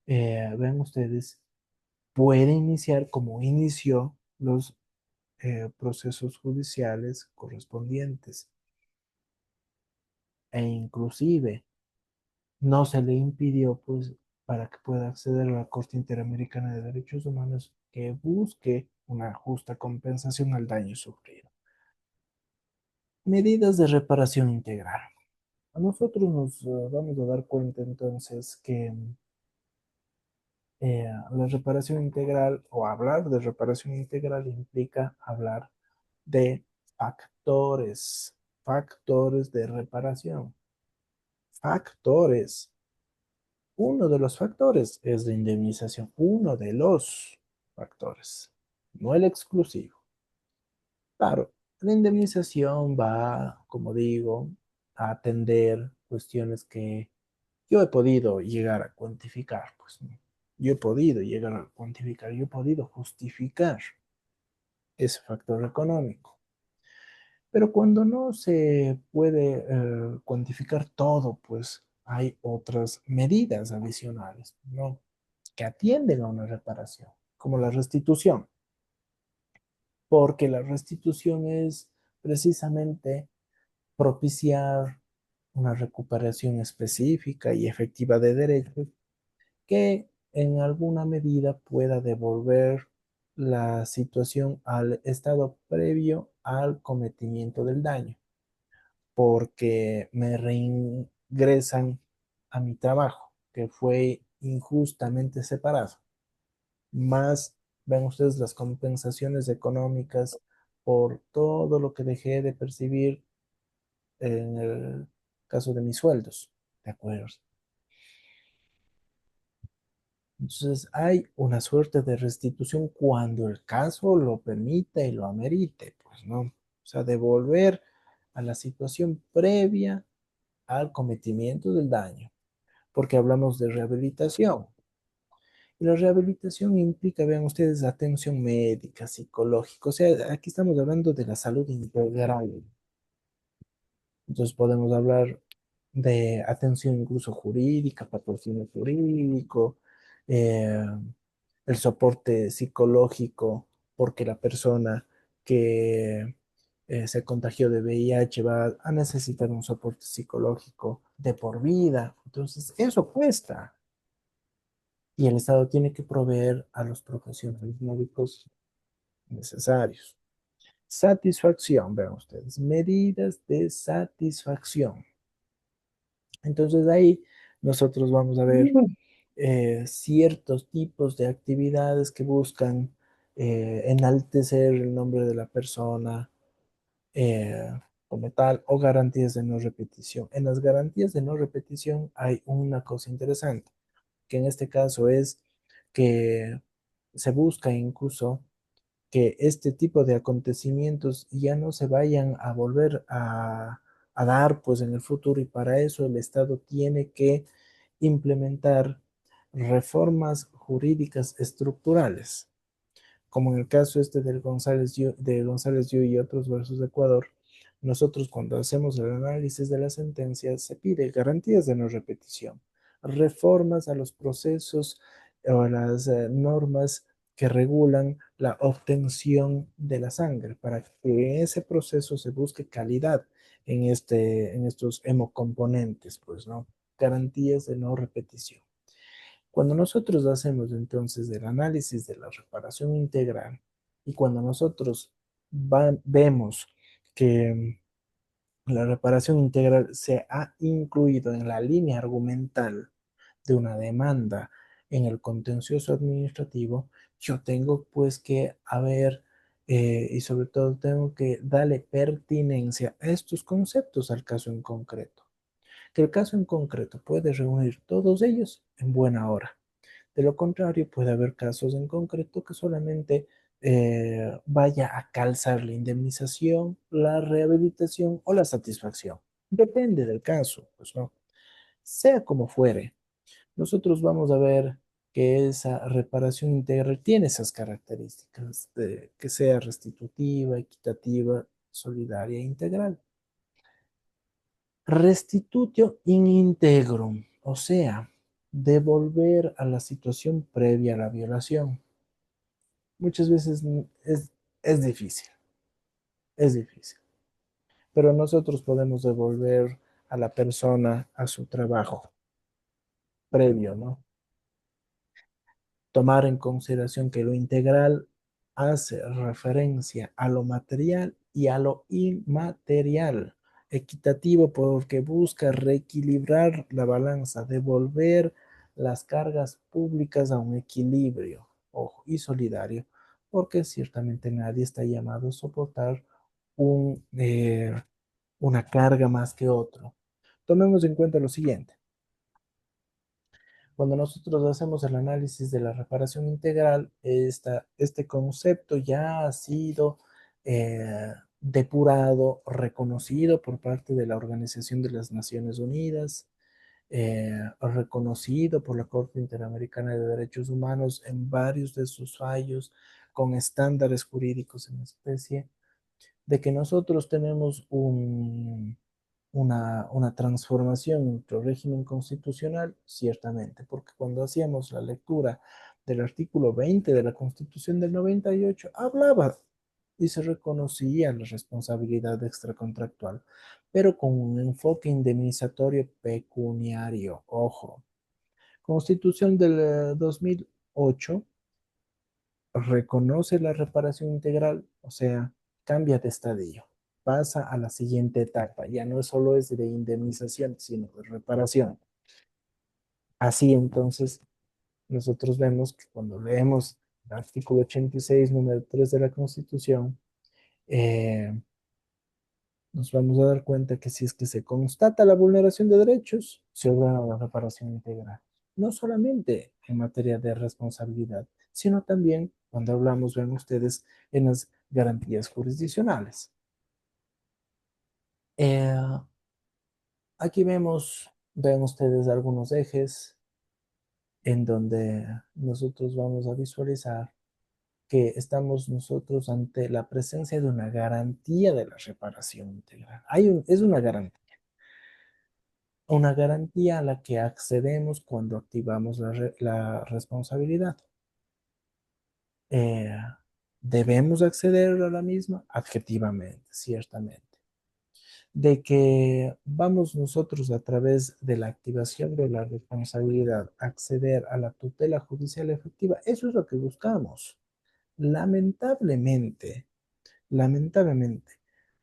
vean ustedes, puede iniciar como inició los procesos judiciales correspondientes e inclusive no se le impidió, pues, para que pueda acceder a la Corte Interamericana de Derechos Humanos que busque una justa compensación al daño sufrido. Medidas de reparación integral. A nosotros nos vamos a dar cuenta entonces que la reparación integral o hablar de reparación integral implica hablar de factores de reparación, factores. uno de los factores es la indemnización, uno de los factores, no el exclusivo. Claro, la indemnización va, como digo, a atender cuestiones que yo he podido llegar a cuantificar, pues, ¿no? Yo he podido llegar a cuantificar, yo he podido justificar ese factor económico. Pero cuando no se puede cuantificar todo, pues hay otras medidas adicionales, ¿no? Que atienden a una reparación, como la restitución, porque la restitución es precisamente propiciar una recuperación específica y efectiva de derechos que en alguna medida pueda devolver la situación al estado previo al cometimiento del daño, porque me reingresan a mi trabajo, que fue injustamente separado, más ven ustedes las compensaciones económicas por todo lo que dejé de percibir en el caso de mis sueldos, ¿de acuerdo? Entonces hay una suerte de restitución cuando el caso lo permite y lo amerite, pues no. O sea, devolver a la situación previa al cometimiento del daño, porque hablamos de rehabilitación. Y la rehabilitación implica, vean ustedes, atención médica, psicológica. O sea, aquí estamos hablando de la salud integral. Entonces podemos hablar de atención incluso jurídica, patrocinio jurídico, eh, el soporte psicológico, porque la persona que se contagió de VIH va a necesitar un soporte psicológico de por vida. Entonces, eso cuesta. Y el Estado tiene que proveer a los profesionales médicos necesarios. Satisfacción, vean ustedes, medidas de satisfacción. Entonces ahí nosotros vamos a ver ciertos tipos de actividades que buscan enaltecer el nombre de la persona eh, como tal o garantías de no repetición. En las garantías de no repetición hay una cosa interesante, que en este caso es que se busca incluso que este tipo de acontecimientos ya no se vayan a volver a dar pues en el futuro y para eso el Estado tiene que implementar reformas jurídicas estructurales como en el caso este del de González Yu y otros versus de Ecuador, nosotros cuando hacemos el análisis de la sentencia se pide garantías de no repetición, reformas a los procesos o a las normas que regulan la obtención de la sangre para que en ese proceso se busque calidad en estos hemocomponentes, pues, ¿no? Garantías de no repetición. Cuando nosotros hacemos entonces el análisis de la reparación integral y cuando nosotros vemos que la reparación integral se ha incluido en la línea argumental de una demanda en el contencioso administrativo, yo tengo pues que haber y sobre todo tengo que darle pertinencia a estos conceptos al caso en concreto. Que el caso en concreto puede reunir todos ellos en buena hora. De lo contrario, puede haber casos en concreto que solamente vaya a calzar la indemnización, la rehabilitación o la satisfacción. Depende del caso, pues no. Sea como fuere, nosotros vamos a ver que esa reparación integral tiene esas características de que sea restitutiva, equitativa, solidaria e integral. Restitutio in integrum, o sea, devolver a la situación previa a la violación. Muchas veces es difícil, es difícil, pero nosotros podemos devolver a la persona a su trabajo previo, ¿no? Tomar en consideración que lo integral hace referencia a lo material y a lo inmaterial. Equitativo porque busca reequilibrar la balanza, devolver las cargas públicas a un equilibrio, ojo, y solidario, porque ciertamente nadie está llamado a soportar un, una carga más que otro. Tomemos en cuenta lo siguiente. Cuando nosotros hacemos el análisis de la reparación integral, este concepto ya ha sido depurado, reconocido por parte de la Organización de las Naciones Unidas, reconocido por la Corte Interamericana de Derechos Humanos en varios de sus fallos, con estándares jurídicos en especie, de que nosotros tenemos una transformación en nuestro régimen constitucional, ciertamente, porque cuando hacíamos la lectura del artículo 20 de la Constitución del 98, hablaba y se reconocía la responsabilidad extracontractual, pero con un enfoque indemnizatorio pecuniario. Ojo, Constitución del 2008 reconoce la reparación integral, o sea, cambia de estadio, pasa a la siguiente etapa, ya no solo es de indemnización, sino de reparación. Así entonces, nosotros vemos que cuando leemos el artículo 86, número 3 de la Constitución, eh, nos vamos a dar cuenta que si es que se constata la vulneración de derechos, se ordena la reparación integral. No solamente en materia de responsabilidad, sino también cuando hablamos, ven ustedes, en las garantías jurisdiccionales. Eh, Aquí ven ustedes algunos ejes en donde nosotros vamos a visualizar que estamos nosotros ante la presencia de una garantía de la reparación integral. Es una garantía a la que accedemos cuando activamos la responsabilidad. Eh, ¿Debemos acceder a la misma? Adjetivamente, ciertamente. De que vamos nosotros a través de la activación de la responsabilidad acceder a la tutela judicial efectiva, eso es lo que buscamos. Lamentablemente, lamentablemente,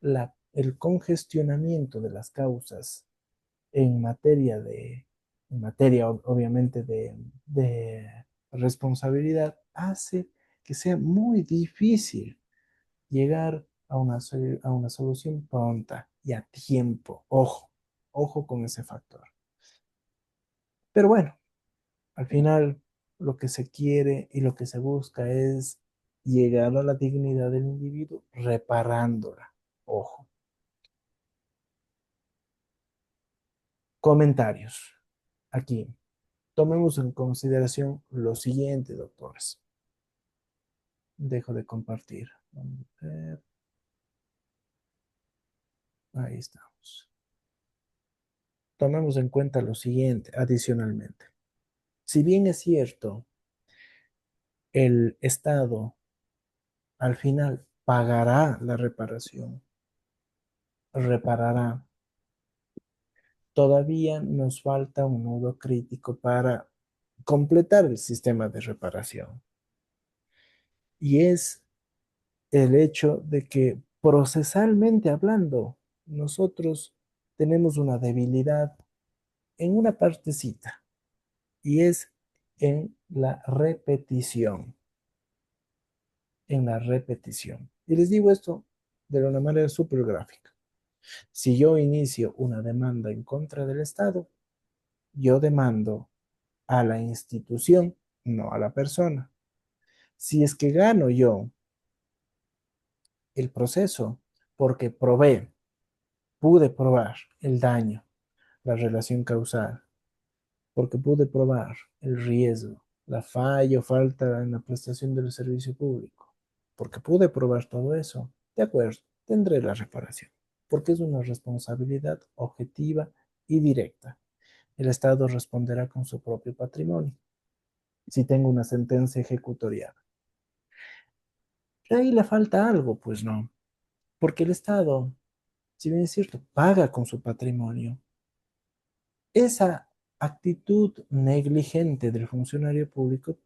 el congestionamiento de las causas en materia obviamente de responsabilidad hace que sea muy difícil llegar a una solución pronta y a tiempo. Ojo, ojo con ese factor. Pero bueno, al final lo que se quiere y lo que se busca es llegar a la dignidad del individuo reparándola. Ojo. Comentarios. Aquí. Tomemos en consideración lo siguiente, doctores. Dejo de compartir. Vamos a ver. Ahí estamos. Tomemos en cuenta lo siguiente, adicionalmente. Si bien es cierto, el Estado al final pagará la reparación, reparará, todavía nos falta un nudo crítico para completar el sistema de reparación. Y es el hecho de que procesalmente hablando, nosotros tenemos una debilidad en una partecita y es en la repetición, en la repetición. Y les digo esto de una manera súper gráfica. Si yo inicio una demanda en contra del Estado, yo demando a la institución, no a la persona. Si es que gano yo el proceso porque pude probar el daño, la relación causal, porque pude probar el riesgo, la falla o falta en la prestación del servicio público, porque pude probar todo eso, de acuerdo, tendré la reparación, porque es una responsabilidad objetiva y directa. El Estado responderá con su propio patrimonio si tengo una sentencia ejecutorial. Pero ahí le falta algo, pues no, porque el Estado, si bien es cierto, paga con su patrimonio. Esa actitud negligente del funcionario público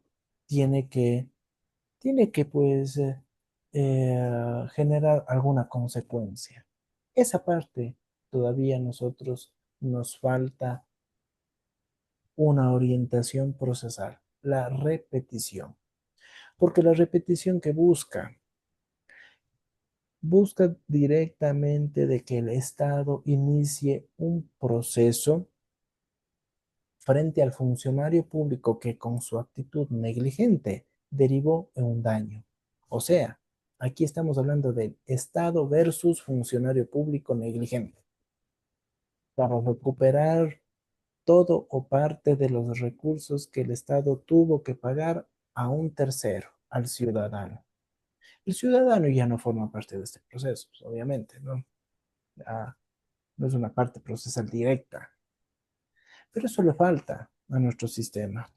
tiene que, tiene que pues, generar alguna consecuencia. Esa parte todavía nosotros nos falta una orientación procesal, la repetición, porque la repetición que busca directamente de que el Estado inicie un proceso frente al funcionario público que con su actitud negligente derivó en un daño. O sea, aquí estamos hablando del Estado versus funcionario público negligente para recuperar todo o parte de los recursos que el Estado tuvo que pagar a un tercero, al ciudadano. El ciudadano ya no forma parte de este proceso, pues, obviamente, ¿no? Ya no es una parte procesal directa, pero eso le falta a nuestro sistema.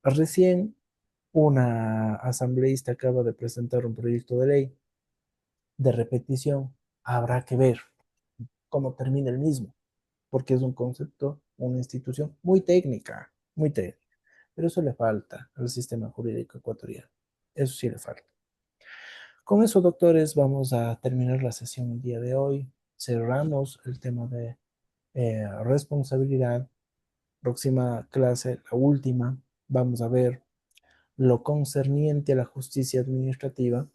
Recién una asambleísta acaba de presentar un proyecto de ley de repetición. Habrá que ver cómo termina el mismo, porque es un concepto, una institución muy técnica, pero eso le falta al sistema jurídico ecuatoriano. Eso sí le falta. Con eso, doctores, vamos a terminar la sesión el día de hoy. Cerramos el tema de responsabilidad. Próxima clase, la última, vamos a ver lo concerniente a la justicia administrativa.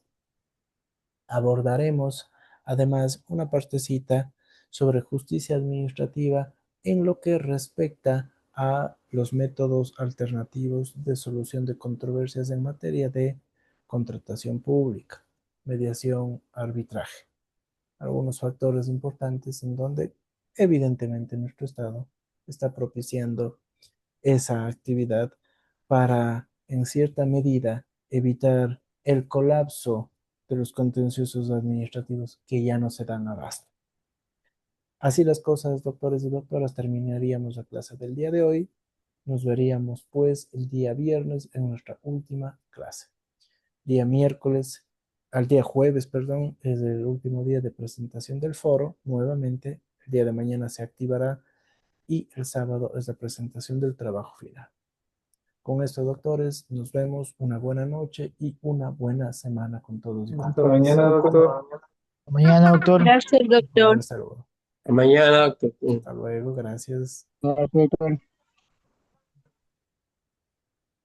Abordaremos además una partecita sobre justicia administrativa en lo que respecta a los métodos alternativos de solución de controversias en materia de contratación pública, mediación, arbitraje. Algunos factores importantes en donde evidentemente nuestro Estado está propiciando esa actividad para, en cierta medida, evitar el colapso de los contenciosos administrativos que ya no se dan abasto. Así las cosas, doctores y doctoras, terminaríamos la clase del día de hoy. Nos veríamos pues el día viernes en nuestra última clase. Día miércoles, al día jueves, perdón, es el último día de presentación del foro. Nuevamente, el día de mañana se activará y el sábado es la presentación del trabajo final. Con esto, doctores, nos vemos. Una buena noche y una buena semana con todos y con Hasta todas. mañana, doctor. Mañana, doctor. Gracias, Un cordial doctor. saludo. Hasta mañana, doctor. Hasta luego, gracias. Gracias, doctor.